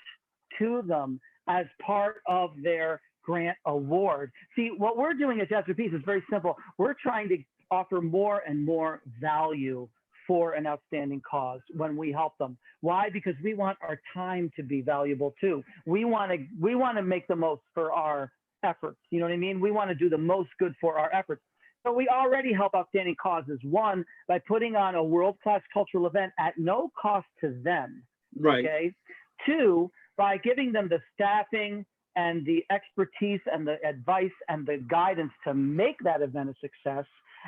to them as part of their grant award. See, what we're doing at Jazzerpeace is very simple. We're trying to offer more and more value for an outstanding cause when we help them. Why? Because we want our time to be valuable too. We want to make the most for our efforts. You know what I mean? We want to do the most good for our efforts. So we already help outstanding causes. One, by putting on a world-class cultural event at no cost to them. Right. Okay. Two, by giving them the staffing and the expertise and the advice and the guidance to make that event a success.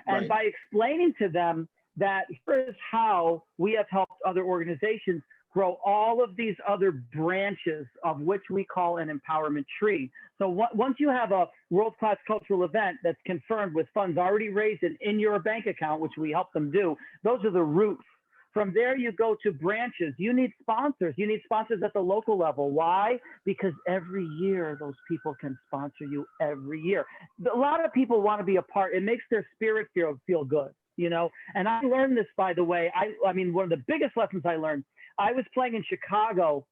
And by explaining to them that here is how we have helped other organizations grow all of these other branches, of which we call an empowerment tree. So once you have a world-class cultural event that's confirmed with funds already raised and in your bank account, which we help them do, those are the roots. From there, you go to branches. You need sponsors. You need sponsors at the local level. Why? Because every year, those people can sponsor you every year. A lot of people want to be a part. It makes their spirit feel good, And I learned this, by the way. I mean, one of the biggest lessons I learned, I was playing in Chicago,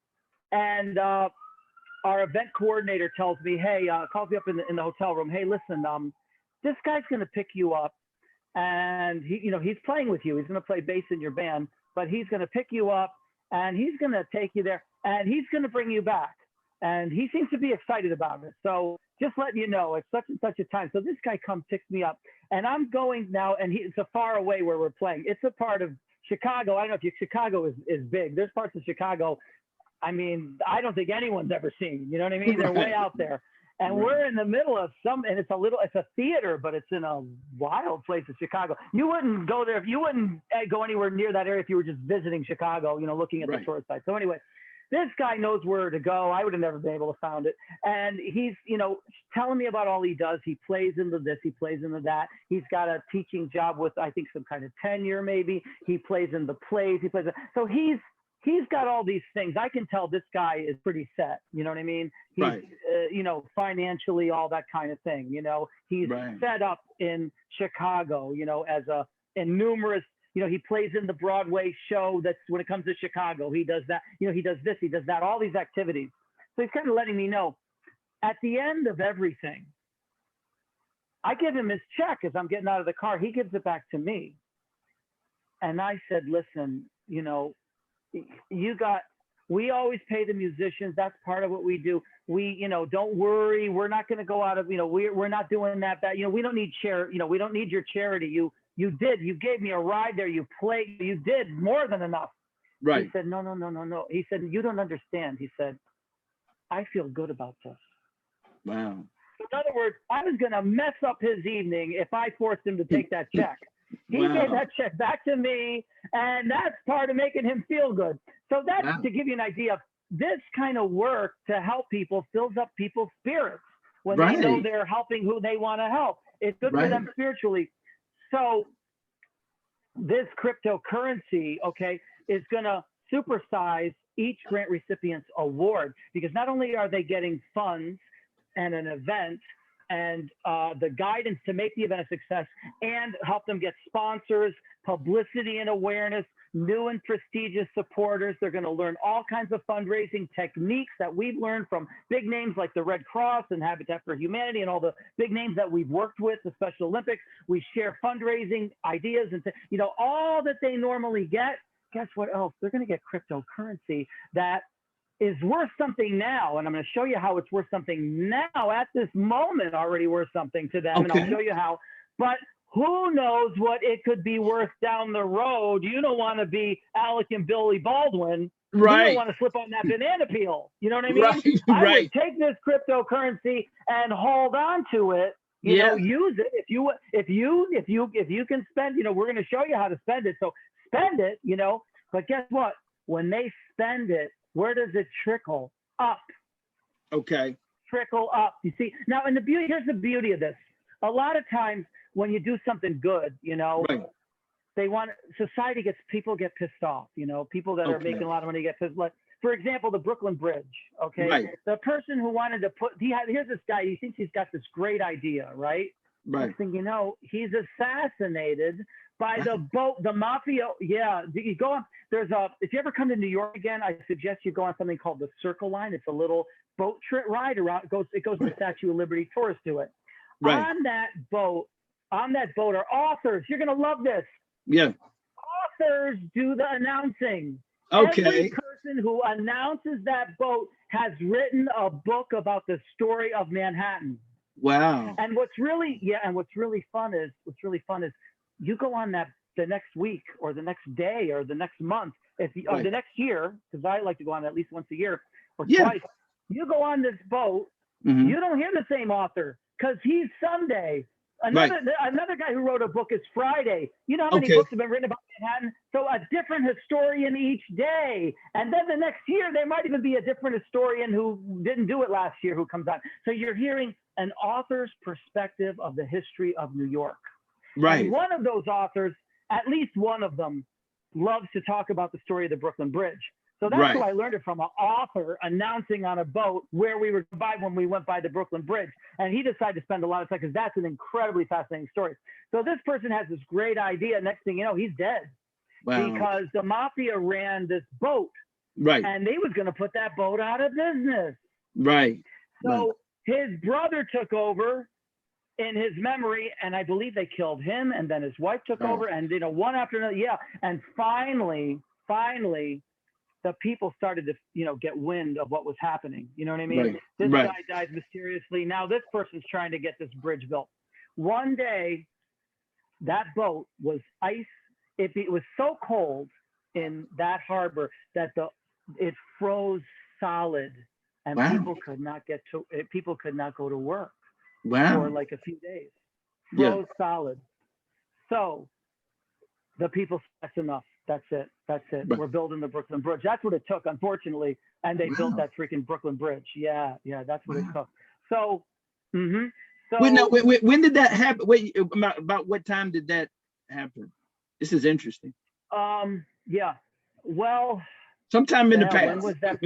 and our event coordinator tells me, hey, calls me up in the hotel room. Hey, listen, this guy's going to pick you up, and he's playing with you. He's going to play bass in your band, but he's going to pick you up, and he's going to take you there, and he's going to bring you back. And he seems to be excited about it. So just letting you know, it's such and such a time. So this guy picks me up, and I'm going now, and it's a far away where we're playing. It's a part of Chicago. I don't know if Chicago is big. There's parts of Chicago, I mean, I don't think anyone's ever seen. You know what I mean? They're way out there. And we're in the middle of and it's a theater, but it's in a wild place in Chicago. You wouldn't go there, you wouldn't go anywhere near that area if you were just visiting Chicago, looking at the tourist site. So anyway, this guy knows where to go. I would have never been able to find it. And he's, telling me about all he does. He plays into this, he plays into that. He's got a teaching job with, I think, some kind of tenure maybe. He plays in the plays. So he's got all these things. I can tell this guy is pretty set. You know what I mean? He's, financially, all that kind of thing. He's set up in Chicago, in numerous, he plays in the Broadway show. That's when it comes to Chicago. He does that. He does this, he does that, all these activities. So he's kind of letting me know at the end of everything, I give him his check as I'm getting out of the car. He gives it back to me. And I said, listen, you know, we always pay the musicians. That's part of what we do. We, you know, don't worry. We're not going to go out of, you know, we're not doing that. You know, we don't need you know, we don't need your charity. You gave me a ride there. You did more than enough. Right. He said, no. He said, you don't understand. He said, I feel good about this. Wow. In other words, I was going to mess up his evening if I forced him to take that check. He gave that check back to me, and that's part of making him feel good. So that's to give you an idea of this kind of work to help people fills up people's spirits when they know they're helping who they want to help. It's good for them spiritually. So this cryptocurrency, okay, is going to supersize each grant recipient's award, because not only are they getting funds and an event and the guidance to make the event a success, and help them get sponsors, publicity and awareness, new and prestigious supporters. They're going to learn all kinds of fundraising techniques that we've learned from big names like the Red Cross and Habitat for Humanity and all the big names that we've worked with, the Special Olympics. We share fundraising ideas and, you know, all that they normally get. Guess what else? They're going to get cryptocurrency that is worth something now. And I'm going to show you how it's worth something now at this moment, already worth something to them. And I'll show you how. But who knows what it could be worth down the road? You don't want to be Alec and Billy Baldwin. Right. You don't want to slip on that banana peel. You know what I mean? I would take this cryptocurrency and hold on to it. You know, use it. If you can spend, you know, we're going to show you how to spend it. So spend it, you know, but guess what? When they spend it, where does it trickle? Up. Okay. Trickle up. You see, now, and here's the beauty of this. A lot of times when you do something good, you know, people get pissed off, you know, people that are making a lot of money get pissed. Like, for example, the Brooklyn Bridge, okay? The person who wanted to here's this guy, he thinks he's got this great idea, right? Next thing you know, he's assassinated by the boat, the mafia. Yeah, you go on. If you ever come to New York again, I suggest you go on something called the Circle Line. It's a little boat trip ride around. It goes to the Statue of Liberty. Tourists do it. On that boat are authors. You're gonna love this. Yeah. Authors do the announcing. Okay. Every person who announces that boat has written a book about the story of Manhattan. Wow. And what's really fun is you go on that the next week or the next day or the next month, or the next year, because I like to go on at least once a year or twice. You go on this boat, you don't hear the same author because he's Sunday. Another guy who wrote a book is Friday. You know how many books have been written about Manhattan? So a different historian each day. And then the next year, there might even be a different historian who didn't do it last year who comes on. So you're hearing an author's perspective of the history of New York. Right. And one of those authors, at least one of them, loves to talk about the story of the Brooklyn Bridge. So that's who I learned it from, an author announcing on a boat where we were by when we went by the Brooklyn Bridge. And he decided to spend a lot of time because that's an incredibly fascinating story. So this person has this great idea. Next thing you know, he's dead. Wow. Because the mafia ran this boat. Right. And they was going to put that boat out of business. Right. So his brother took over in his memory, and I believe they killed him, and then his wife took over, and you know, one after another. Yeah. And finally, the people started to, you know, get wind of what was happening. You know what I mean? This guy dies mysteriously. Now this person's trying to get this bridge built. One day, that boat was ice. It was so cold in that harbor that it froze solid, and people could not go to work for like a few days. Froze solid. So the people said, that's enough. That's it. We're building the Brooklyn Bridge. That's what it took, unfortunately. And they built that freaking Brooklyn Bridge. Yeah, that's what it took. So, so when did that happen? Wait, about what time did that happen? This is interesting. Well, sometime in the past. When was that?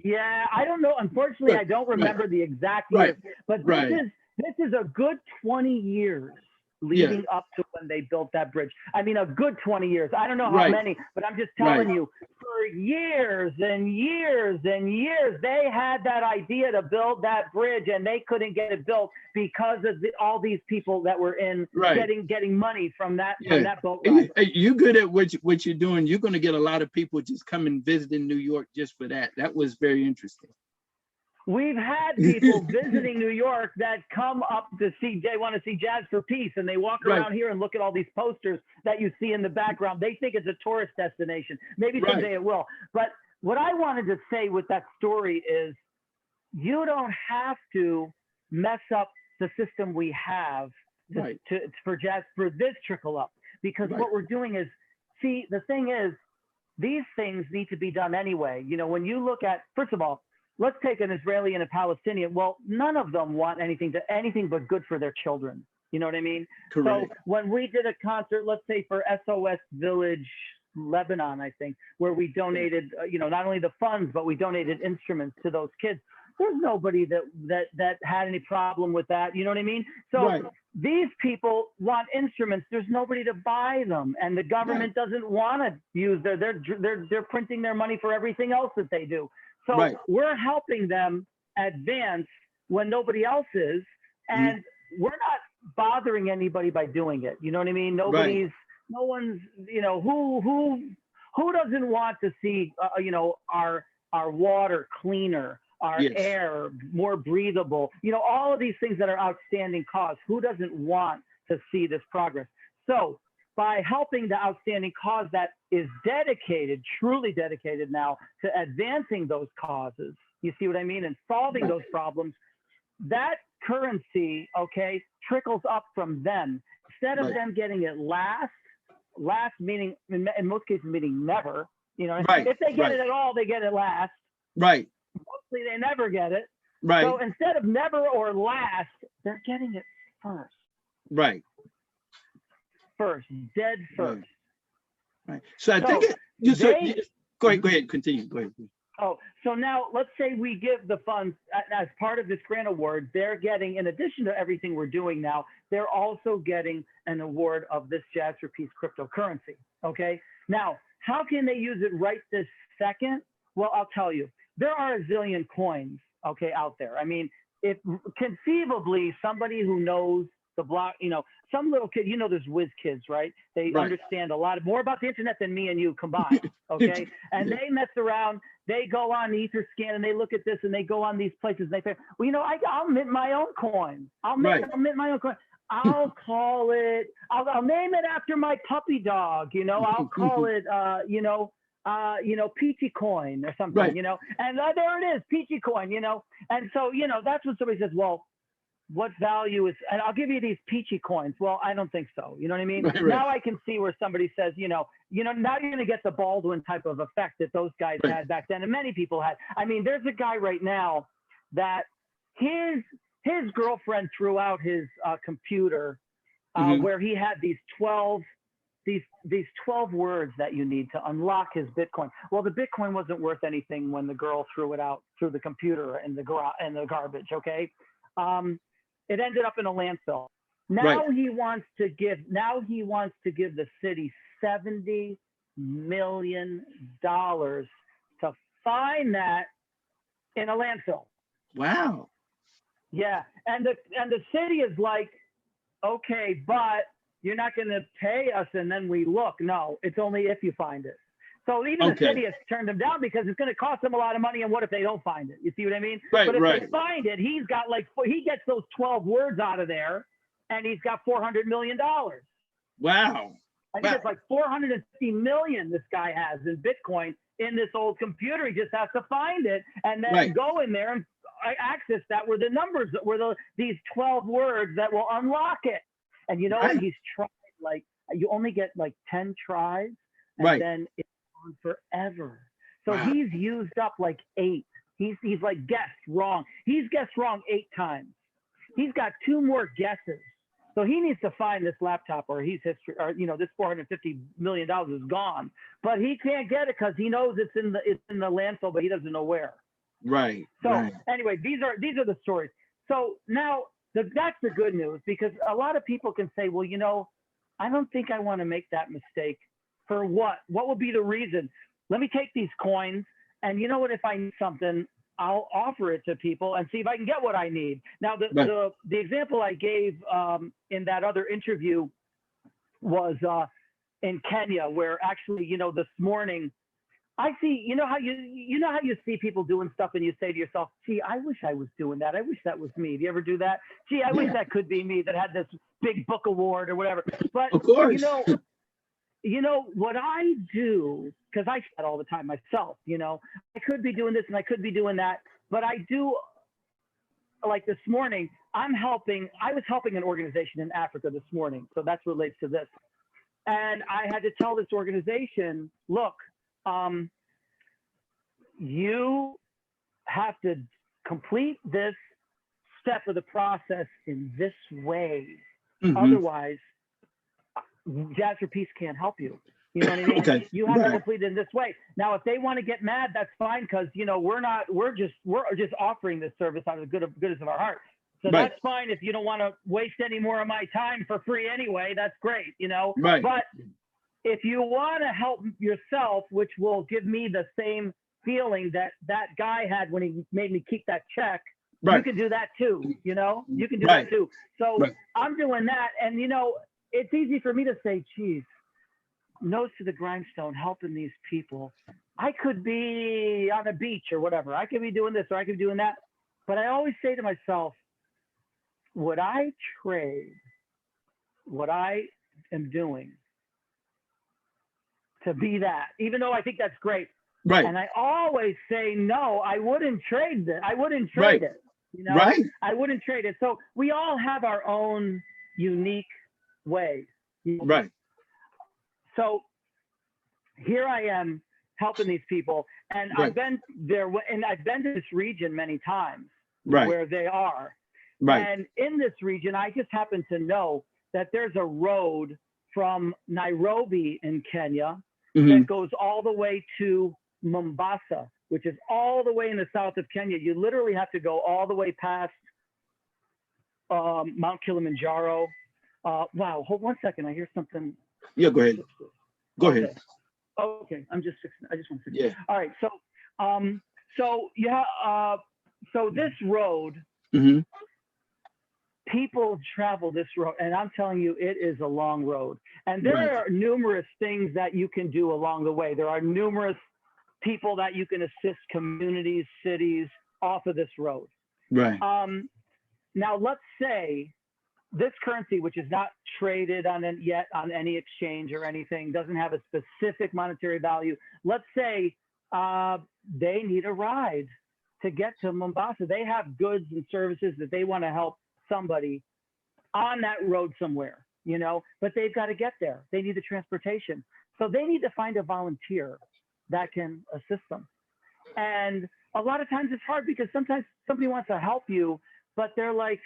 Yeah, I don't know. Unfortunately, I don't remember the exact year. But this is a good 20 years Yeah. leading up to when they built that bridge. I mean, a good 20 years. I don't know how Right. many, but I'm just telling Right. you, for years and years and years, they had that idea to build that bridge, and they couldn't get it built because of all these people that were in Right. getting money from that Yeah. boat Hey, ride. hey, you good at what you're doing. You're going to get a lot of people just coming visiting New York just for that. That was very interesting. We've had people visiting New York that come up to see, they want to see Jazz for Peace, and they walk Right. around here and look at all these posters that you see in the background. They think it's a tourist destination. Maybe Right. someday it will. But what I wanted to say with that story is you don't have to mess up the system we have Right. for jazz, for this trickle up, because Right. what we're doing is, see, the thing is, these things need to be done anyway. You know, when you look at, first of all, let's take an Israeli and a Palestinian. Well, none of them want anything but good for their children. You know what I mean? Correct. So when we did a concert, let's say for SOS Village, Lebanon, I think, where we donated, not only the funds, but we donated instruments to those kids. There's nobody that had any problem with that. You know what I mean? So Right. these people want instruments. There's nobody to buy them, and the government doesn't want to use they're printing their money for everything else that they do. So Right. we're helping them advance when nobody else is, and we're not bothering anybody by doing it. You know what I mean? No one's, who doesn't want to see, our water cleaner, our Yes. air more breathable, all of these things that are outstanding cause. Who doesn't want to see this progress? So by helping the outstanding cause that is dedicated, truly dedicated now to advancing those causes, you see what I mean, and solving those problems, that currency, okay, trickles up from them. Instead of them getting it last meaning, in most cases, meaning never, if they get it at all, they get it last. Right. Mostly they never get it. Right. So instead of never or last, they're getting it first. Right. First, dead first. Right. So I think go ahead, continue. Go ahead. Oh, so now let's say we give the funds as part of this grant award. They're getting, in addition to everything we're doing now, they're also getting an award of this Jazz for Peace cryptocurrency. Okay. Now, how can they use it right this second? Well, I'll tell you. There are a zillion coins, okay, out there. I mean, if conceivably somebody who knows the block, some little kid, there's whiz kids, right? They understand a lot more about the internet than me and you combined, okay? And they mess around, they go on Etherscan and they look at this and they go on these places and they say, well, I'll mint my own coin. I'll mint my own coin. I'll call it, I'll name it after my puppy dog, I'll call it, Peachy Coin or something, and there it is, Peachy Coin, and so, that's when somebody says, well, what value is, and I'll give you these Peachy Coins. Well, I don't think so. You know what I mean? Right. Now I can see where somebody says, now you're going to get the Baldwin type of effect that those guys had back then, and many people had. I mean, there's a guy right now that his girlfriend threw out his computer where he had these 12 words that you need to unlock his Bitcoin. Well, the Bitcoin wasn't worth anything when the girl threw it out through the computer and the garbage. Okay. It ended up in a landfill. Now he wants to give the city $70 million to find that in a landfill. Wow. Yeah. And the city is like, okay, but you're not going to pay us and then we look. No, it's only if you find it. So even the city has turned him down because it's going to cost them a lot of money. And what if they don't find it? You see what I mean? Right, but if they find it, he gets those 12 words out of there and he's got $400 million. Wow. I think it's like 450 million this guy has in Bitcoin in this old computer. He just has to find it and then go in there and access that where the numbers, these 12 words that will unlock it. And you know what? He's tried, you only get 10 tries and then it's on forever. So he's used up 8. He's guessed wrong. He's guessed wrong 8 times. He's got 2 more guesses. So he needs to find this laptop or this $450 million is gone, but he can't get it because he knows it's in the landfill, but he doesn't know where. Right. So anyway, these are the stories. So now that's the good news, because a lot of people can say, well, I don't think I want to make that mistake. For what? What would be the reason? Let me take these coins, and you know what? If I need something, I'll offer it to people and see if I can get what I need. Now, the example I gave in that other interview was in Kenya, where actually, this morning, I see, you know how you see people doing stuff and you say to yourself, gee, I wish I was doing that. I wish that was me. Do you ever do that? Gee, I wish that could be me that had this big book award or whatever. But, of course. What I do, because I say that all the time myself, I could be doing this and I could be doing that, but I do, like this morning, I was helping an organization in Africa this morning. So that relates to this. And I had to tell this organization, look, you have to complete this step of the process in this way. Mm-hmm. Otherwise, Jazz for Peace can't help you. You know what I mean? Okay. You have to complete it in this way. Now, if they want to get mad, that's fine, because we're just offering this service out of the goodness of our heart. So that's fine. If you don't want to waste any more of my time for free anyway, that's great, Right. But if you want to help yourself, which will give me the same feeling that guy had when he made me keep that check, you can do that too, you can do that too. So I'm doing that. And, it's easy for me to say, geez, nose to the grindstone, helping these people. I could be on a beach or whatever. I could be doing this or I could be doing that. But I always say to myself, would I trade what I am doing to be that, even though I think that's great? Right. And I always say, no, I wouldn't trade it. I wouldn't trade it. I wouldn't trade it. So we all have our own unique way. Right. So here I am helping these people, and I've been there, and I've been to this region many times where they are. Right. And in this region, I just happen to know that there's a road from Nairobi in Kenya that goes all the way to Mombasa, which is all the way in the south of Kenya. You literally have to go all the way past Mount Kilimanjaro. Wow, hold 1 second. I hear something. Yeah, go ahead. Go ahead. Okay, I just want to fix it. Yeah. All right, so this road, people travel this road, and I'm telling you, it is a long road. And there are numerous things that you can do along the way. There are numerous people that you can assist, communities, cities, off of this road. Right. Now, let's say this currency, which is not traded on any exchange or anything, doesn't have a specific monetary value. Let's say they need a ride to get to Mombasa. They have goods and services that they want to help somebody on that road somewhere, but they've got to get there. They need the transportation. So they need to find a volunteer that can assist them. And a lot of times it's hard, because sometimes somebody wants to help you, but they're like,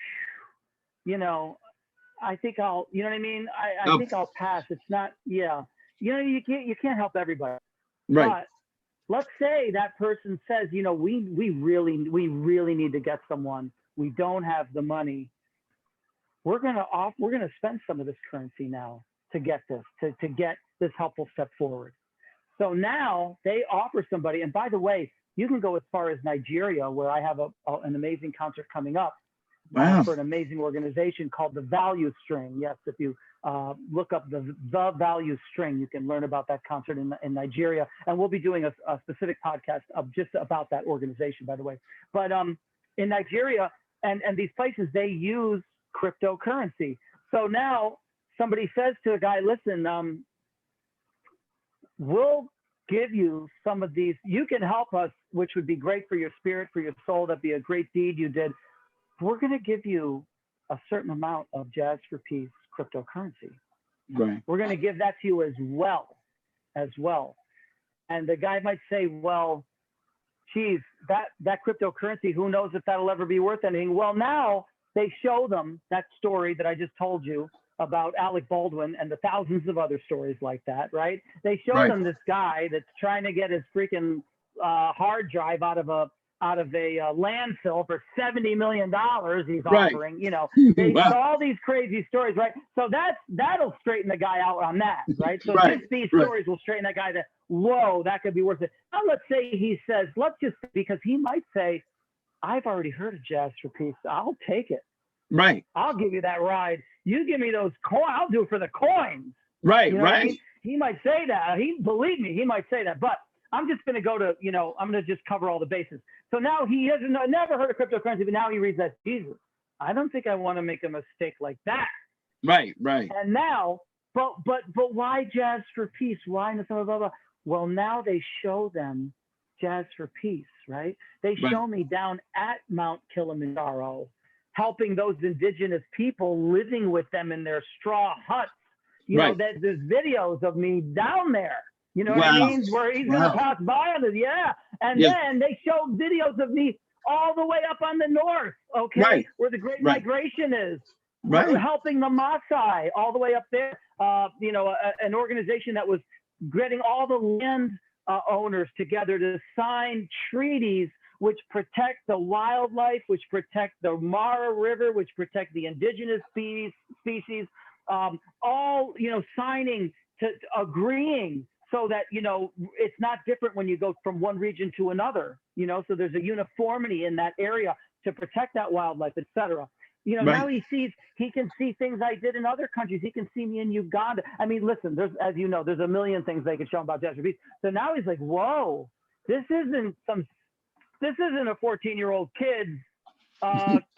I think I'll, you know what I mean? I think I'll pass. It's not, you can't help everybody. Right. But let's say that person says, we really need to get someone. We don't have the money. We're going to spend some of this currency now to get this, to get this helpful step forward. So now they offer somebody, and by the way, you can go as far as Nigeria, where I have an amazing concert coming up. Wow. For an amazing organization called the Value String. Yes, if you look up the Value String, you can learn about that concert in Nigeria. And we'll be doing a specific podcast just about that organization, by the way. But in Nigeria and these places, they use cryptocurrency. So now somebody says to a guy, listen, we'll give you some of these. You can help us, which would be great for your spirit, for your soul. That'd be a great deed you did. We're going to give you a certain amount of Jazz for Peace cryptocurrency. Right. We're going to give that to you as well. And the guy might say, well, geez, that cryptocurrency, who knows if that'll ever be worth anything? Well, now they show them that story that I just told you about Alec Baldwin and the thousands of other stories like that, right? They show them this guy that's trying to get his freaking hard drive out of a out of a landfill for $70 million he's Right. offering. You know, Wow. all these crazy stories, right? So that'll straighten the guy out on that, right? So Right. just these Right. stories will straighten that guy that, whoa, that could be worth it. Now let's say he says, because he might say, I've already heard of Jazz for Peace. I'll take it. Right. I'll give you that ride. You give me those coins. I'll do it for the coins. Right. You know what I Right. mean? He might say that. Believe me, he might say that. But I'm just going to go to, I'm going to just cover all the bases. So now he hasn't never heard of cryptocurrency, but now he reads that, Jesus, I don't think I want to make a mistake like that. Right. Right. And now, but why Jazz for Peace? Why blah, blah, blah? Well, now they show them Jazz for Peace, right? They show me down at Mount Kilimanjaro, helping those indigenous people, living with them in their straw huts. You know, there's videos of me down there. You know what I mean? Where he's going to pass by on this. Yeah. And then they show videos of me all the way up on the north, okay? Where the Great Migration is. We're helping the Maasai all the way up there. An organization that was getting all the land owners together to sign treaties which protect the wildlife, which protect the Mara River, which protect the indigenous species, all, signing to agreeing so that, it's not different when you go from one region to another, so there's a uniformity in that area to protect that wildlife, et cetera. Now he can see things I did in other countries. He can see me in Uganda. I mean, listen, there's a million things they could show him about Jazz for Peace. So now he's like, whoa, this isn't a 14-year-old kid's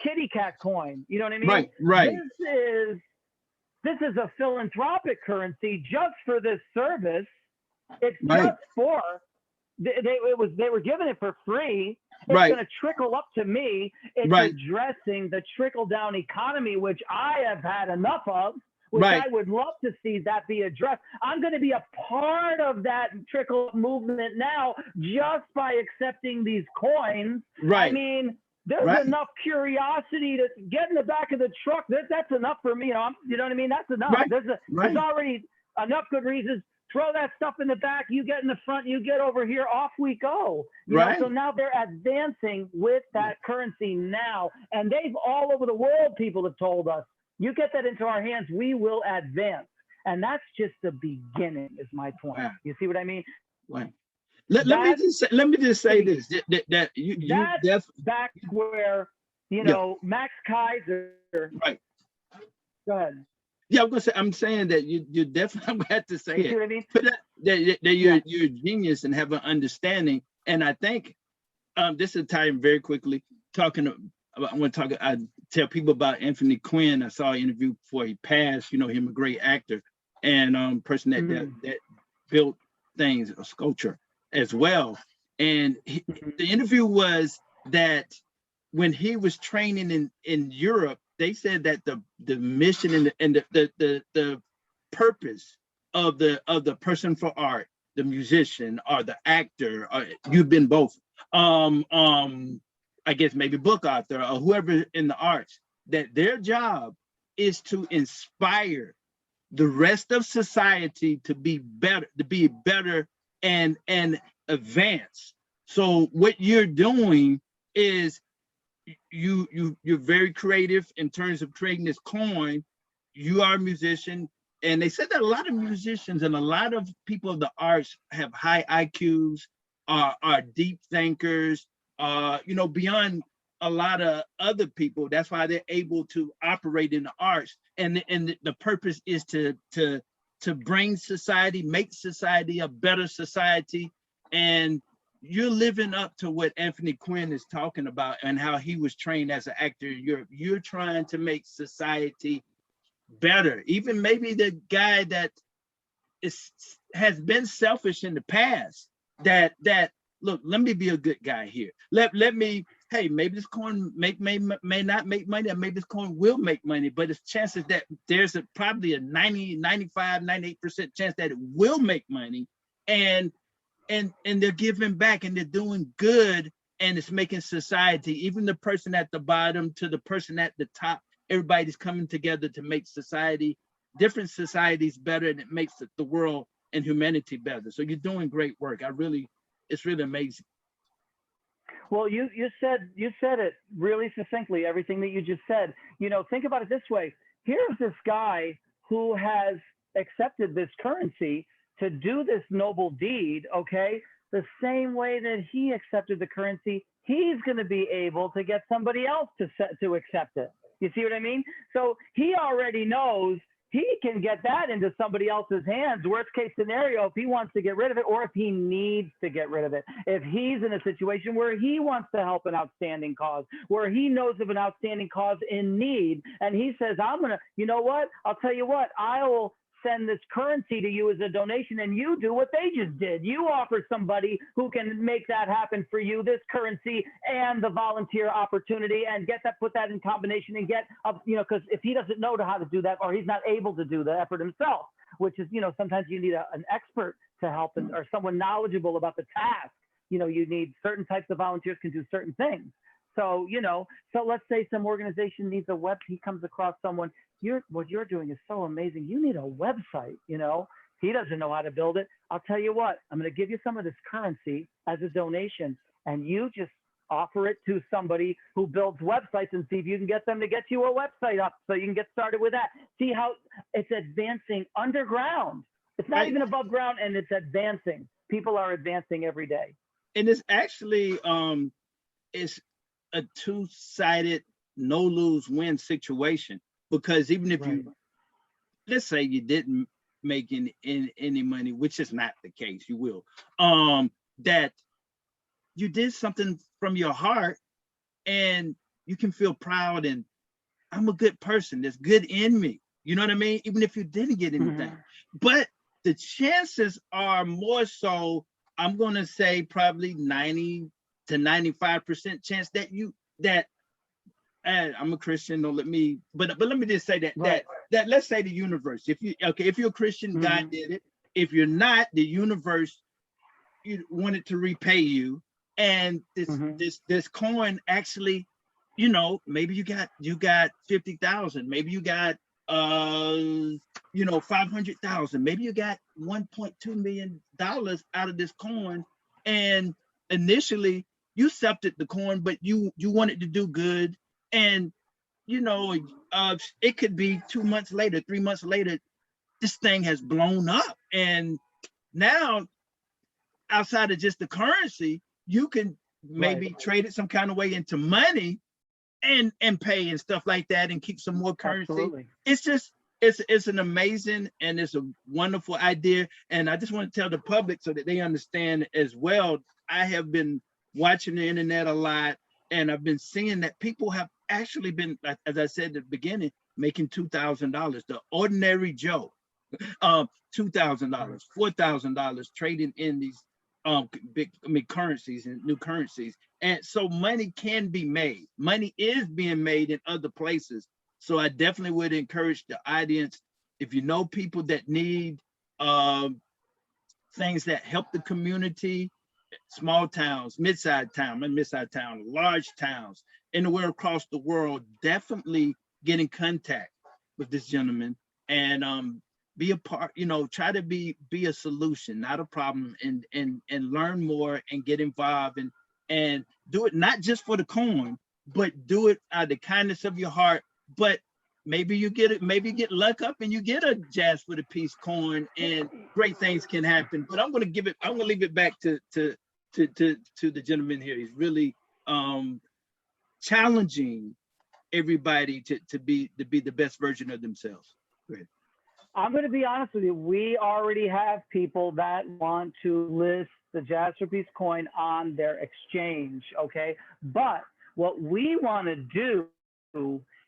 kitty cat coin. You know what I mean? Right. This is a philanthropic currency just for this service. It's just for they were giving it for free. It's going to trickle up to me. It's addressing the trickle-down economy, which I have had enough of, which I would love to see that be addressed. I'm going to be a part of that trickle movement now just by accepting these coins. I mean, there's enough curiosity to get in the back of the truck. That's enough for me. You know what I mean? That's enough. There's already enough good reasons. Throw that stuff in the back. You get in the front. You get over here. Off we go. You know, so now they're advancing with that currency now. And they've all over the world, people have told us, you get that into our hands, we will advance. And that's just the beginning, is my point. You see what I mean? Let me just say this. That's back where, Max Kaiser. Go ahead. Yeah, I'm saying that you definitely have to say it. What I mean? That you're a genius and have an understanding. And I think this is time very quickly I tell people about Anthony Quinn. I saw an interview before he passed. Him a great actor and person that built things, a sculpture as well. And the interview was that when he was training in Europe, they said that the mission and the purpose of the person for art, the musician or the actor, or you've been both, I guess maybe book author or whoever in the arts, that their job is to inspire the rest of society to be better and advance. So what you're doing is you're very creative in terms of creating this coin. You are a musician, and they said that a lot of musicians and a lot of people of the arts have high IQs, are deep thinkers, beyond a lot of other people. That's why they're able to operate in the arts, and the purpose is to bring society, make society a better society. And you're living up to what Anthony Quinn is talking about and how he was trained as an actor in Europe. You're trying to make society better. Even maybe the guy that has been selfish in the past, that look, let me be a good guy here. Let me, hey, maybe this coin may not make money, or maybe this coin will make money, but it's chances that there's probably a 90, 95, 98% chance that it will make money. And they're giving back and they're doing good, and it's making society, even the person at the bottom to the person at the top, everybody's coming together to make different societies better, and it makes the world and humanity better. So you're doing great work. It's really amazing. Well, you said it really succinctly, everything that you just said. Think about it this way. Here's this guy who has accepted this currency to do this noble deed, okay? The same way that he accepted the currency, he's going to be able to get somebody else to accept it. You see what I mean? So he already knows he can get that into somebody else's hands. Worst case scenario, if he wants to get rid of it, or if he needs to get rid of it, if he's in a situation where he wants to help an outstanding cause, where he knows of an outstanding cause in need, and he says, I'm going to, you know what? I'll tell you what, I will send this currency to you as a donation, and you do what they just did. You offer somebody who can make that happen for you, this currency and the volunteer opportunity, and put that in combination and get up, because if he doesn't know how to do that, or he's not able to do the effort himself, which is, sometimes you need an expert to help, or someone knowledgeable about the task. You need certain types of volunteers can do certain things. So, so let's say some organization needs a he comes across someone, what you're doing is so amazing. You need a website, he doesn't know how to build it. I'll tell you what, I'm going to give you some of this currency as a donation, and you just offer it to somebody who builds websites and see if you can get them to get you a website up so you can get started with that. See how it's advancing underground. It's not even above ground, and it's advancing. People are advancing every day. And it's actually, it's a two-sided no-lose-win situation, because even if you, let's say you didn't make any money, which is not the case, you will, that you did something from your heart, and you can feel proud, and I'm a good person, there's good in me, you know what I mean? Even if you didn't get anything. But the chances are more so, I'm going to say probably 90 to 95% chance that I'm a Christian, don't let me, but let me just say that let's say the universe, if you're a Christian, God did it. If you're not, the universe, you wanted to repay you, and this coin actually, maybe you got 50,000, maybe you got 500,000, maybe you got $1.2 million out of this coin, and initially you accepted the coin, but you wanted to do good, and it could be 2 months later, 3 months later, this thing has blown up, and now outside of just the currency, you can maybe trade it some kind of way into money and pay and stuff like that, and keep some more currency. Absolutely. It's an amazing, and it's a wonderful idea. And I just want to tell the public so that they understand as well. I have been watching the internet a lot, and I've been seeing that people have actually been, as I said at the beginning, making $2,000. The ordinary Joe, $2,000, $4,000 trading in these currencies and new currencies. And so money can be made. Money is being made in other places. So I definitely would encourage the audience, if you know people that need things that help the community, small towns, mid-sized town, large towns, anywhere across the world, definitely get in contact with this gentleman and be a part, try to be a solution, not a problem, and learn more and get involved and do it not just for the coin, but do it out of the kindness of your heart. But maybe you get luck up and you get a Jazz for the Peace coin, and great things can happen. But I'm gonna leave it back to the gentleman here. He's really challenging everybody to be the best version of themselves. Go ahead. I'm going to be honest with you. We already have people that want to list the Jazz for Peace coin on their exchange, okay? But what we want to do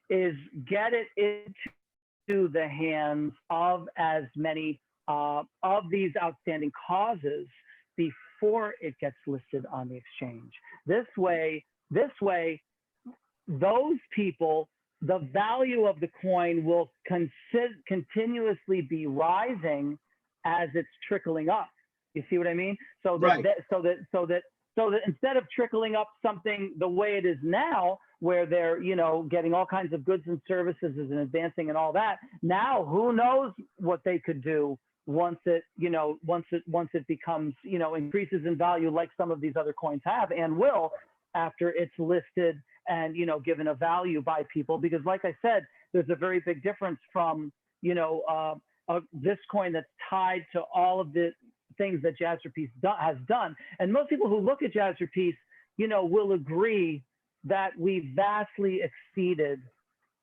is get it into the hands of as many of these outstanding causes before it gets listed on the exchange. This way, those people, the value of the coin will continuously be rising as it's trickling up. You see what I mean? So that instead of trickling up something the way it is now, where they're getting all kinds of goods and services and advancing and all that, now who knows what they could do once it becomes increases in value, like some of these other coins have and will. after it's listed and, you know, given a value by people. Because like I said, there's a very big difference from, you know, this coin that's tied to all of the things that Jazzerpiece has done. And most people who look at Jazzerpiece, you know, will agree that we vastly exceeded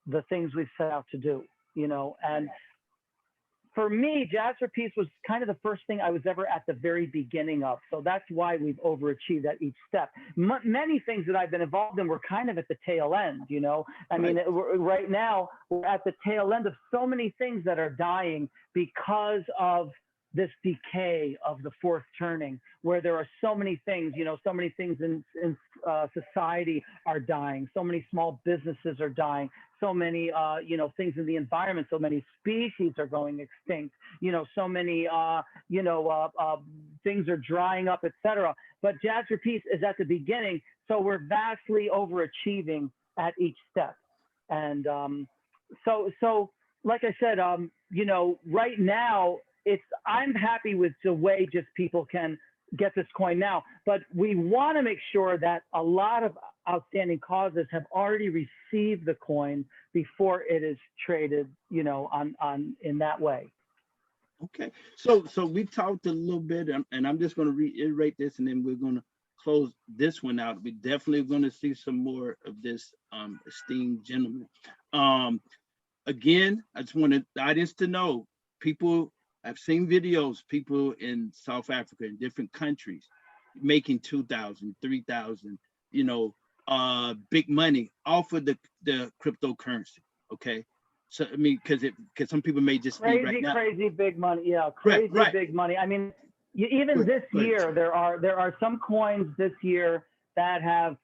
the things we've set out to do, you know. And for me, Jazzerpiece was kind of the first thing I was ever at the very beginning of. So that's why we've overachieved at each step. Many things that I've been involved in were kind of at the tail end, you know. I mean, right now, we're at the tail end of so many things that are dying because of this decay of the fourth turning, where there are so many things, you know, so many things in society are dying. So many small businesses are dying. So many, you know, things in the environment. So many species are going extinct. You know, so many, things are drying up, etc. But Jazzerpiece is at the beginning, so we're vastly overachieving at each step. And so like I said, you know, right now, I'm happy with the way just people can get this coin now, but we want to make sure that a lot of outstanding causes have already received the coin before it is traded, you know, on in that way. Okay, so we talked a little bit, and I'm just going to reiterate this, and then we're going to close this one out. We're definitely going to see some more of this esteemed gentleman. Again, I just wanted the audience to know, people, I've seen videos, people in South Africa, in different countries, making 2,000, 3,000, you know, big money off of the cryptocurrency. Okay, so I mean, because some people may just be right now. Crazy big money, yeah, crazy big money. I mean, even this year, there are some coins this year that have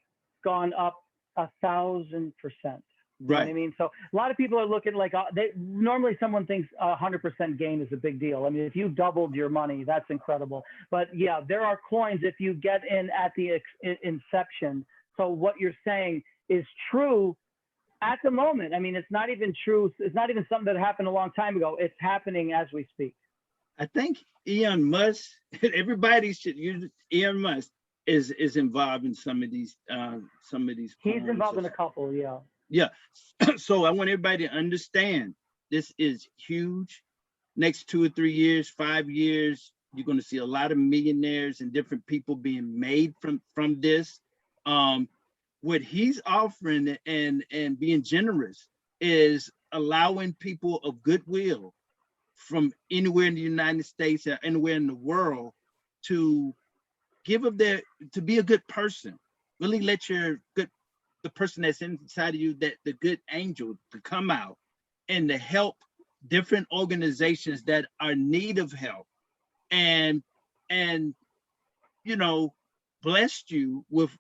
gone up 1,000%. You know what I mean? So a lot of people are looking like normally someone thinks 100% gain is a big deal. I mean, if you doubled your money, that's incredible. But yeah, there are coins if you get in at the inception. So what you're saying is true at the moment. I mean, it's not even true. It's not even something that happened a long time ago. It's happening as we speak. I think Elon Musk, everybody should use Elon Musk is involved in some of these He's involved in a couple, yeah. Yeah, so I want everybody to understand this is huge. Next 2 or 3 years, 5 years, you're going to see a lot of millionaires and different people being made from this. What he's offering and being generous is allowing people of goodwill from anywhere in the United States or anywhere in the world to give of to be a good person. Really let the person that's inside of you, that the good angel, to come out and to help different organizations that are in need of help, and you know, blessed you with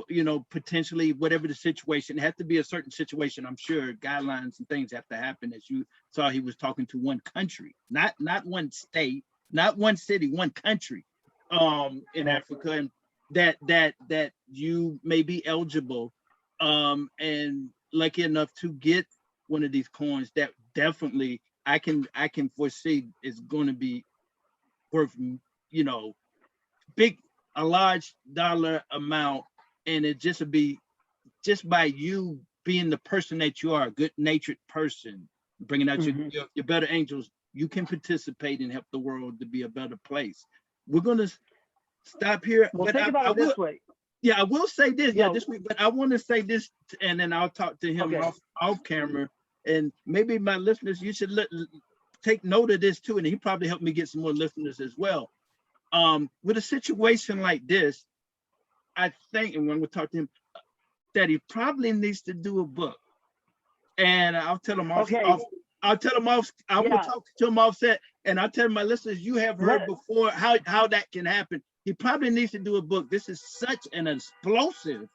you know, potentially whatever the situation. It has to be a certain situation. I'm sure guidelines and things have to happen. As you saw, he was talking to one country, not one state, not one city, one country in Africa, and that you may be eligible and lucky enough to get one of these coins that definitely I can foresee is going to be worth, you know, a large dollar amount, and it just would be just by you being the person that you are, a good-natured person, bringing out your better angels, you can participate and help the world to be a better place. We're going to stop here. Well, think about it this way. Yeah, I will say this. Yeah, this week, but I want to say this, and then I'll talk to him off camera. And maybe my listeners, you should take note of this too. And he probably helped me get some more listeners as well. With a situation like this, I think, and when we talk to him, that he probably needs to do a book. And I'll tell him off. I'll tell him off. I will talk to him offset, and I'll tell my listeners, you have heard before how that can happen. He probably needs to do a book. This is such an explosive,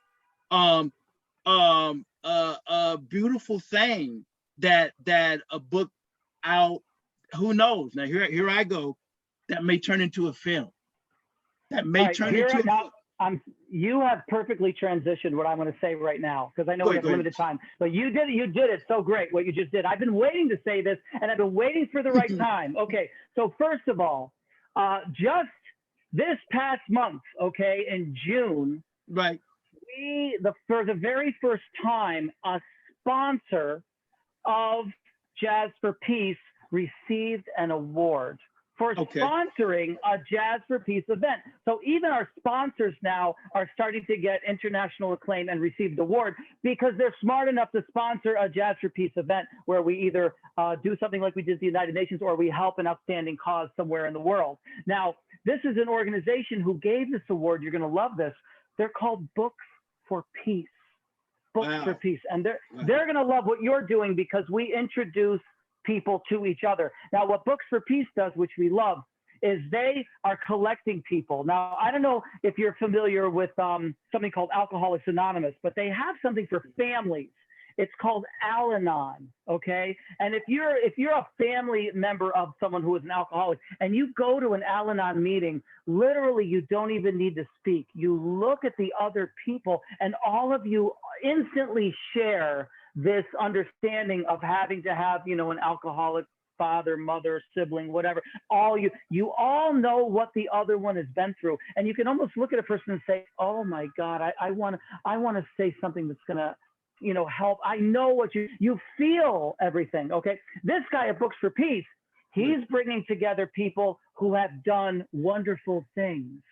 beautiful thing that a book out. Who knows? Now here I go. That may turn into a film. That may turn into. You have perfectly transitioned what I'm going to say right now, because I know we have limited time. But you did it so great, what you just did. I've been waiting to say this, and I've been waiting for the right time. Okay, so first of all, just this past month, okay, in June, for the very first time, a sponsor of Jazz for Peace received an award for sponsoring a Jazz for Peace event. So even our sponsors now are starting to get international acclaim and receive the award because they're smart enough to sponsor a Jazz for Peace event where we either do something like we did at the United Nations or we help an outstanding cause somewhere in the world. Now, this is an organization who gave this award. You're going to love this. They're called Books for Peace. Books for Peace. And they're going to love what you're doing because we introduce people to each other. Now, what Books for Peace does, which we love, is they are collecting people. Now, I don't know if you're familiar with something called Alcoholics Anonymous, but they have something for families. It's called Al-Anon, okay? And if you're a family member of someone who is an alcoholic and you go to an Al-Anon meeting, literally you don't even need to speak. You look at the other people and all of you instantly share this understanding of having to have, you know, an alcoholic father, mother, sibling, whatever. You all know what the other one has been through. And you can almost look at a person and say, oh my God, I want to say something that's gonna, you know, help. I know what you feel everything. Okay. This guy at Books for Peace, he's bringing together people who have done wonderful things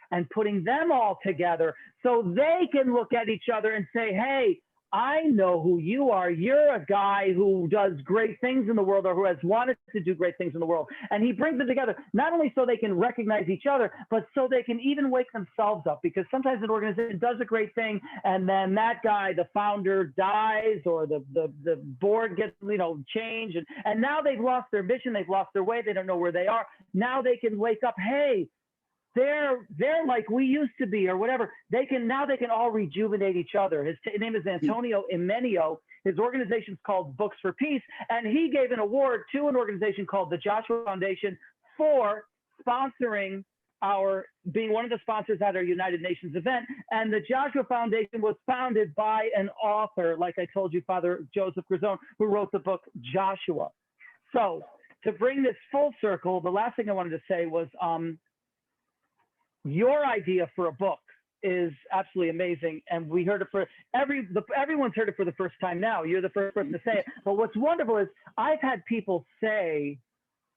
and putting them all together so they can look at each other and say, hey, I know who you are. You're a guy who does great things in the world or who has wanted to do great things in the world. And he brings them together, not only so they can recognize each other, but so they can even wake themselves up. Because sometimes an organization does a great thing and then that guy, the founder, dies or the board gets, you know, changed. And now they've lost their mission. They've lost their way. They don't know where they are. Now they can wake up. Hey, they're like we used to be or whatever. They can all rejuvenate each other. His name is Antonio Imenio. His organization's called Books for Peace. And he gave an award to an organization called the Joshua Foundation for sponsoring being one of the sponsors at our United Nations event. And the Joshua Foundation was founded by an author, like I told you, Father Joseph Grisone, who wrote the book Joshua. So to bring this full circle, the last thing I wanted to say was, your idea for a book is absolutely amazing. And we heard it everyone's heard it for the first time now. You're the first person to say it. But what's wonderful is I've had people say,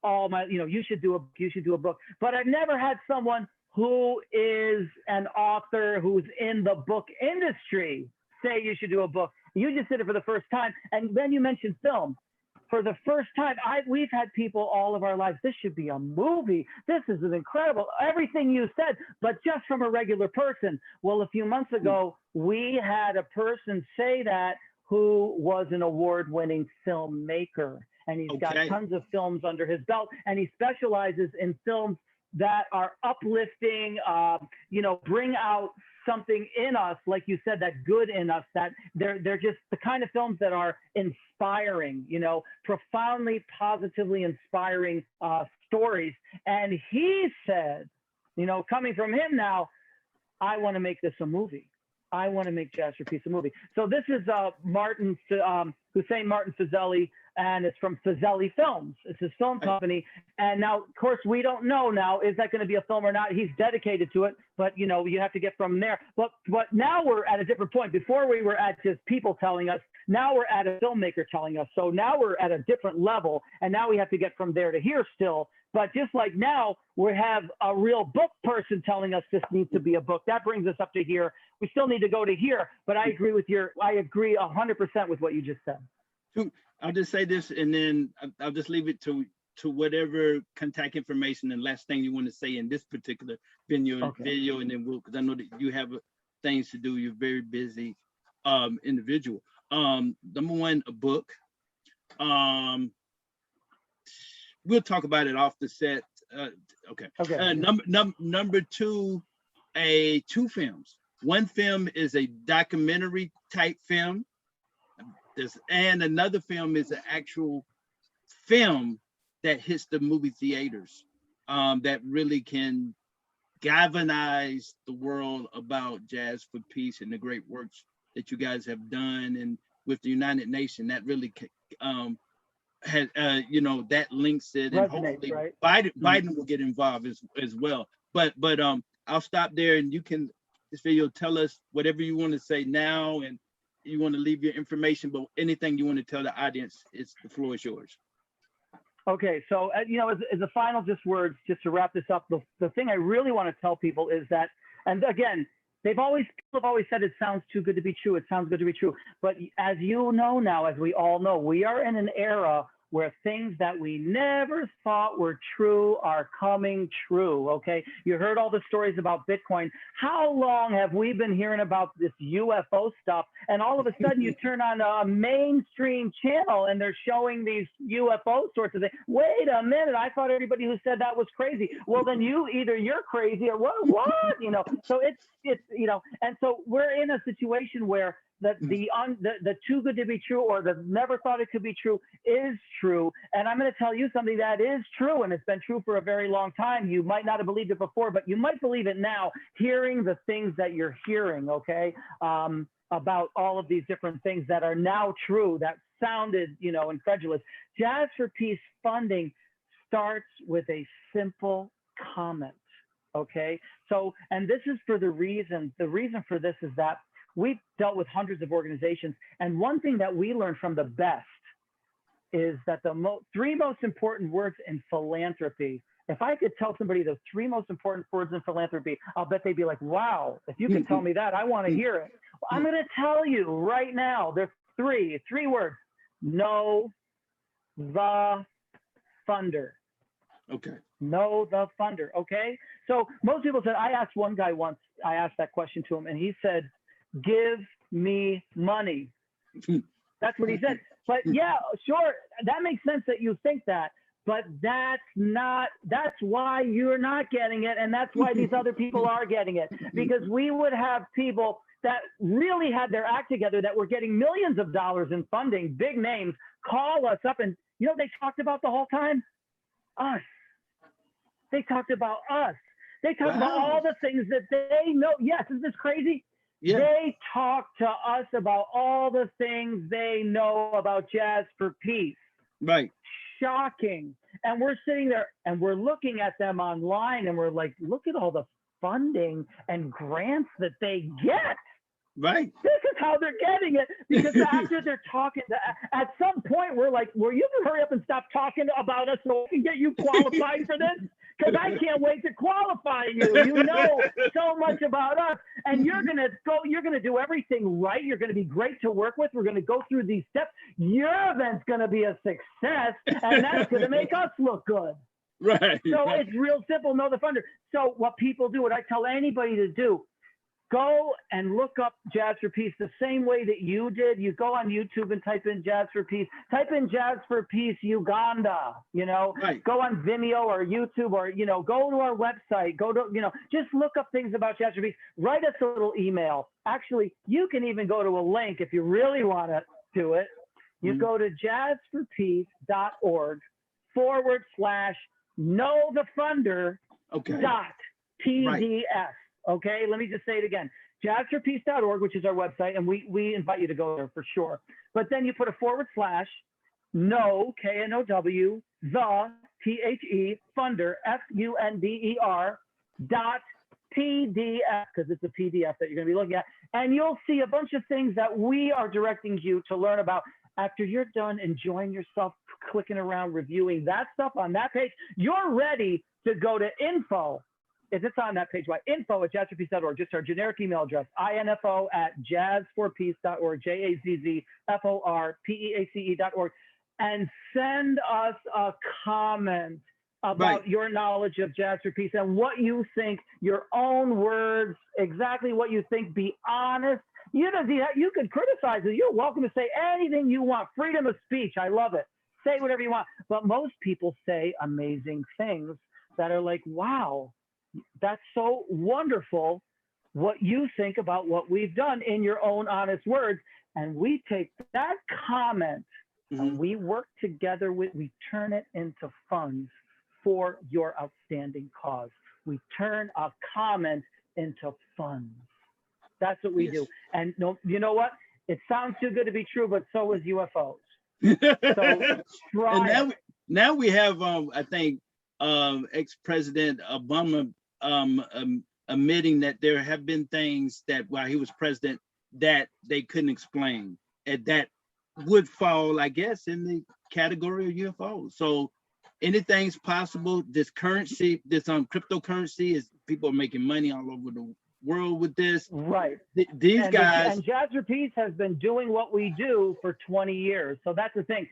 you should do a book. But I've never had someone who is an author who's in the book industry say you should do a book. You just did it for the first time. And then you mentioned film. For the first time, we've had people all of our lives, this should be a movie. This is an incredible, everything you said, but just from a regular person. Well, a few months ago, we had a person say that who was an award-winning filmmaker. And he's got tons of films under his belt, and he specializes in films that are uplifting, bring out something in us, like you said, that good in us, that they're just the kind of films that are inspiring, profoundly, positively inspiring stories. And he said, coming from him now, I want to make this a movie. I want to make Jazz for Peace a movie. So this is Hussein Martin Fazeli, and it's from Fazeli Films. It's his film company. And now, of course, we don't know now, is that going to be a film or not? He's dedicated to it, but, you have to get from there. But now we're at a different point. Before we were at just people telling us, now we're at a filmmaker telling us. So now we're at a different level, and now we have to get from there to here still. But just like now, we have a real book person telling us this needs to be a book. That brings us up to here. We still need to go to here, but I agree 100% with what you just said. I'll just say this, and then I'll just leave it to whatever contact information and last thing you want to say in this particular video, and then because I know that you have things to do. You're a very busy individual. Number one, a book. We'll talk about it off the set. Number two, two films. One film is a documentary type film. And another film is an actual film that hits the movie theaters, that really can galvanize the world about Jazz for Peace and the great works that you guys have done. And with the United Nations, that really has, that links it. And hopefully Biden will get involved as well. But I'll stop there, and you can atmosphere. You'll tell us whatever you want to say now, and you want to leave your information, but anything you want to tell the audience, the floor is yours. Okay, so as a final just words, just to wrap this up, the thing I really want to tell people is that, and again, people have always said it sounds too good to be true. It sounds good to be true. But as you know now, as we all know, we are in an era where things that we never thought were true are coming true, okay? You heard all the stories about Bitcoin. How long have we been hearing about this UFO stuff? And all of a sudden you turn on a mainstream channel and they're showing these UFO sorts of things. Wait a minute, I thought everybody who said that was crazy. Well, then you're crazy or what? So it's and so we're in a situation where the too good to be true or the never thought it could be true is true. And I'm going to tell you something that is true, and it's been true for a very long time. You might not have believed it before, but you might believe it now, hearing the things that you're hearing, okay, about all of these different things that are now true that sounded, incredulous. Jazz for Peace funding starts with a simple comment, okay? So, and this is for the reason for this is that we've dealt with hundreds of organizations. And one thing that we learned from the best is that the three most important words in philanthropy, if I could tell somebody the three most important words in philanthropy, I'll bet they'd be like, wow, if you can tell me that, I want to hear it. Well, I'm going to tell you right now, there's three words. Know the funder. Okay. Know the funder, okay? So most people said, I asked one guy once, I asked that question to him, and he said, give me money. That's what he said. But yeah, sure, that makes sense that you think that, but that's why you're not getting it, and that's why these other people are getting it. Because we would have people that really had their act together that were getting millions of dollars in funding, big names, call us up, and you know what they talked about the whole time? Us. They talked about us. They talked about all the things that they know. Yes, isn't this crazy? Yeah. They talk to us about all the things they know about Jazz for Peace. Right. Shocking. And we're sitting there and we're looking at them online and we're like, look at all the funding and grants that they get. Right. This is how they're getting it. Because after they're talking, at some point, we're like, will you hurry up and stop talking about us so we can get you qualified for this? Because I can't wait to qualify you. You know so much about us. And you're going to do everything right. You're going to be great to work with. We're going to go through these steps. Your event's going to be a success. And that's going to make us look good. Right. So it's real simple. Know the funder. So what people do, what I tell anybody to do, go and look up Jazz for Peace the same way that you did. You go on YouTube and type in Jazz for Peace. Type in Jazz for Peace Uganda, right. Go on Vimeo or YouTube or, go to our website. Go to, just look up things about Jazz for Peace. Write us a little email. Actually, you can even go to a link if you really want to do it. You go to jazzforpeace.org/knowthefunder.pdf. Right. Okay, let me just say it again. jazzforpeace.org, which is our website, and we invite you to go there for sure. But then you put a /know, K-N-O-W, the, T-H-E, funder, F-U-N-D-E-R, .pdf, because it's a PDF that you're going to be looking at. And you'll see a bunch of things that we are directing you to learn about. After you're done enjoying yourself, clicking around, reviewing that stuff on that page, you're ready to go to info. If it's on that page, info@jazzforpeace.org, just our generic email address, info@jazzforpeace.org, jazzforpeace.org, and send us a comment about your knowledge of Jazz for Peace and what you think, your own words, exactly what you think. Be honest. You could criticize it. You're welcome to say anything you want. Freedom of speech. I love it. Say whatever you want. But most people say amazing things that are like, wow, that's so wonderful what you think about what we've done in your own honest words. And we take that comment and we work together we turn it into funds for your outstanding cause. We turn a comment into funds. That's what we do. And you know what? It sounds too good to be true, but so is UFOs. So try and now we have, I think, ex-President Obama admitting that there have been things that while he was president that they couldn't explain, and that would fall, I guess, in the category of UFOs. So anything's possible. This currency, this cryptocurrency, is people are making money all over the world with this. Right. These guys. And Jasper Peace has been doing what we do for 20 years. So that's the thing.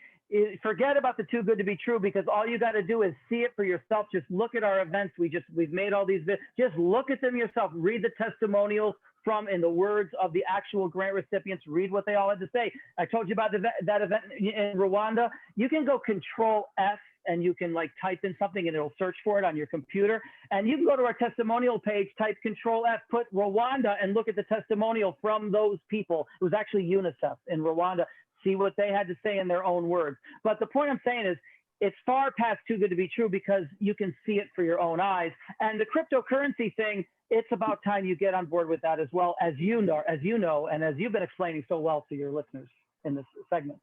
Forget about the too good to be true, because all you got to do is see it for yourself. Just look at our events. We've made all these. Just look at them yourself. Read the testimonials from, in the words of the actual grant recipients. Read what they all had to say. I told you about that event in Rwanda. You can go Control F and you can like type in something and it'll search for it on your computer. And you can go to our testimonial page, type Control F, put Rwanda, and look at the testimonial from those people. It was actually UNICEF in Rwanda. See what they had to say in their own words. But the point I'm saying is, it's far past too good to be true, because you can see it for your own eyes. And the cryptocurrency thing, it's about time you get on board with that as well, as you know, and as you've been explaining so well to your listeners in this segment.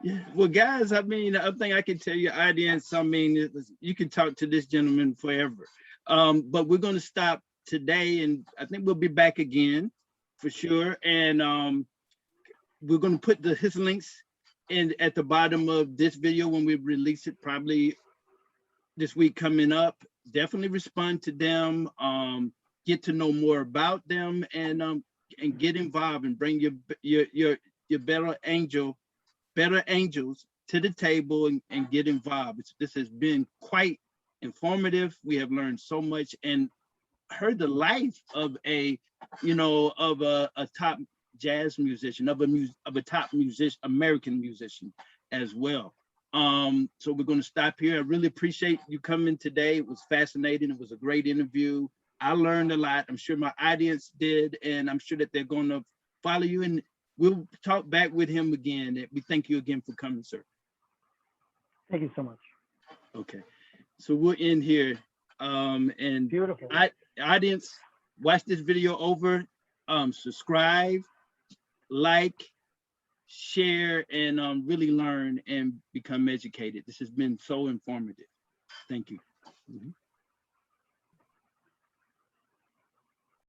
Yeah, well, guys, I mean, the other thing I can tell your audience, I mean, you can talk to this gentleman forever. But we're going to stop today, and I think we'll be back again for sure. And we're going to put his links in at the bottom of this video when we release it, probably this week coming up. Definitely respond to them, get to know more about them, and get involved and bring your better angels to the table and get involved. This has been quite informative. We have learned so much and heard the life of a top jazz musician, of a top musician, American musician as well. So we're going to stop here. I really appreciate you coming today. It was fascinating. It was a great interview. I learned a lot. I'm sure my audience did, and I'm sure that they're going to follow you, and we'll talk back with him again. We thank you again for coming, sir. Thank you so much. Okay, so we'll end here. And beautiful. Audience, watch this video over. Subscribe, like, share, and really learn and become educated. This has been so informative. Thank you. Mm-hmm.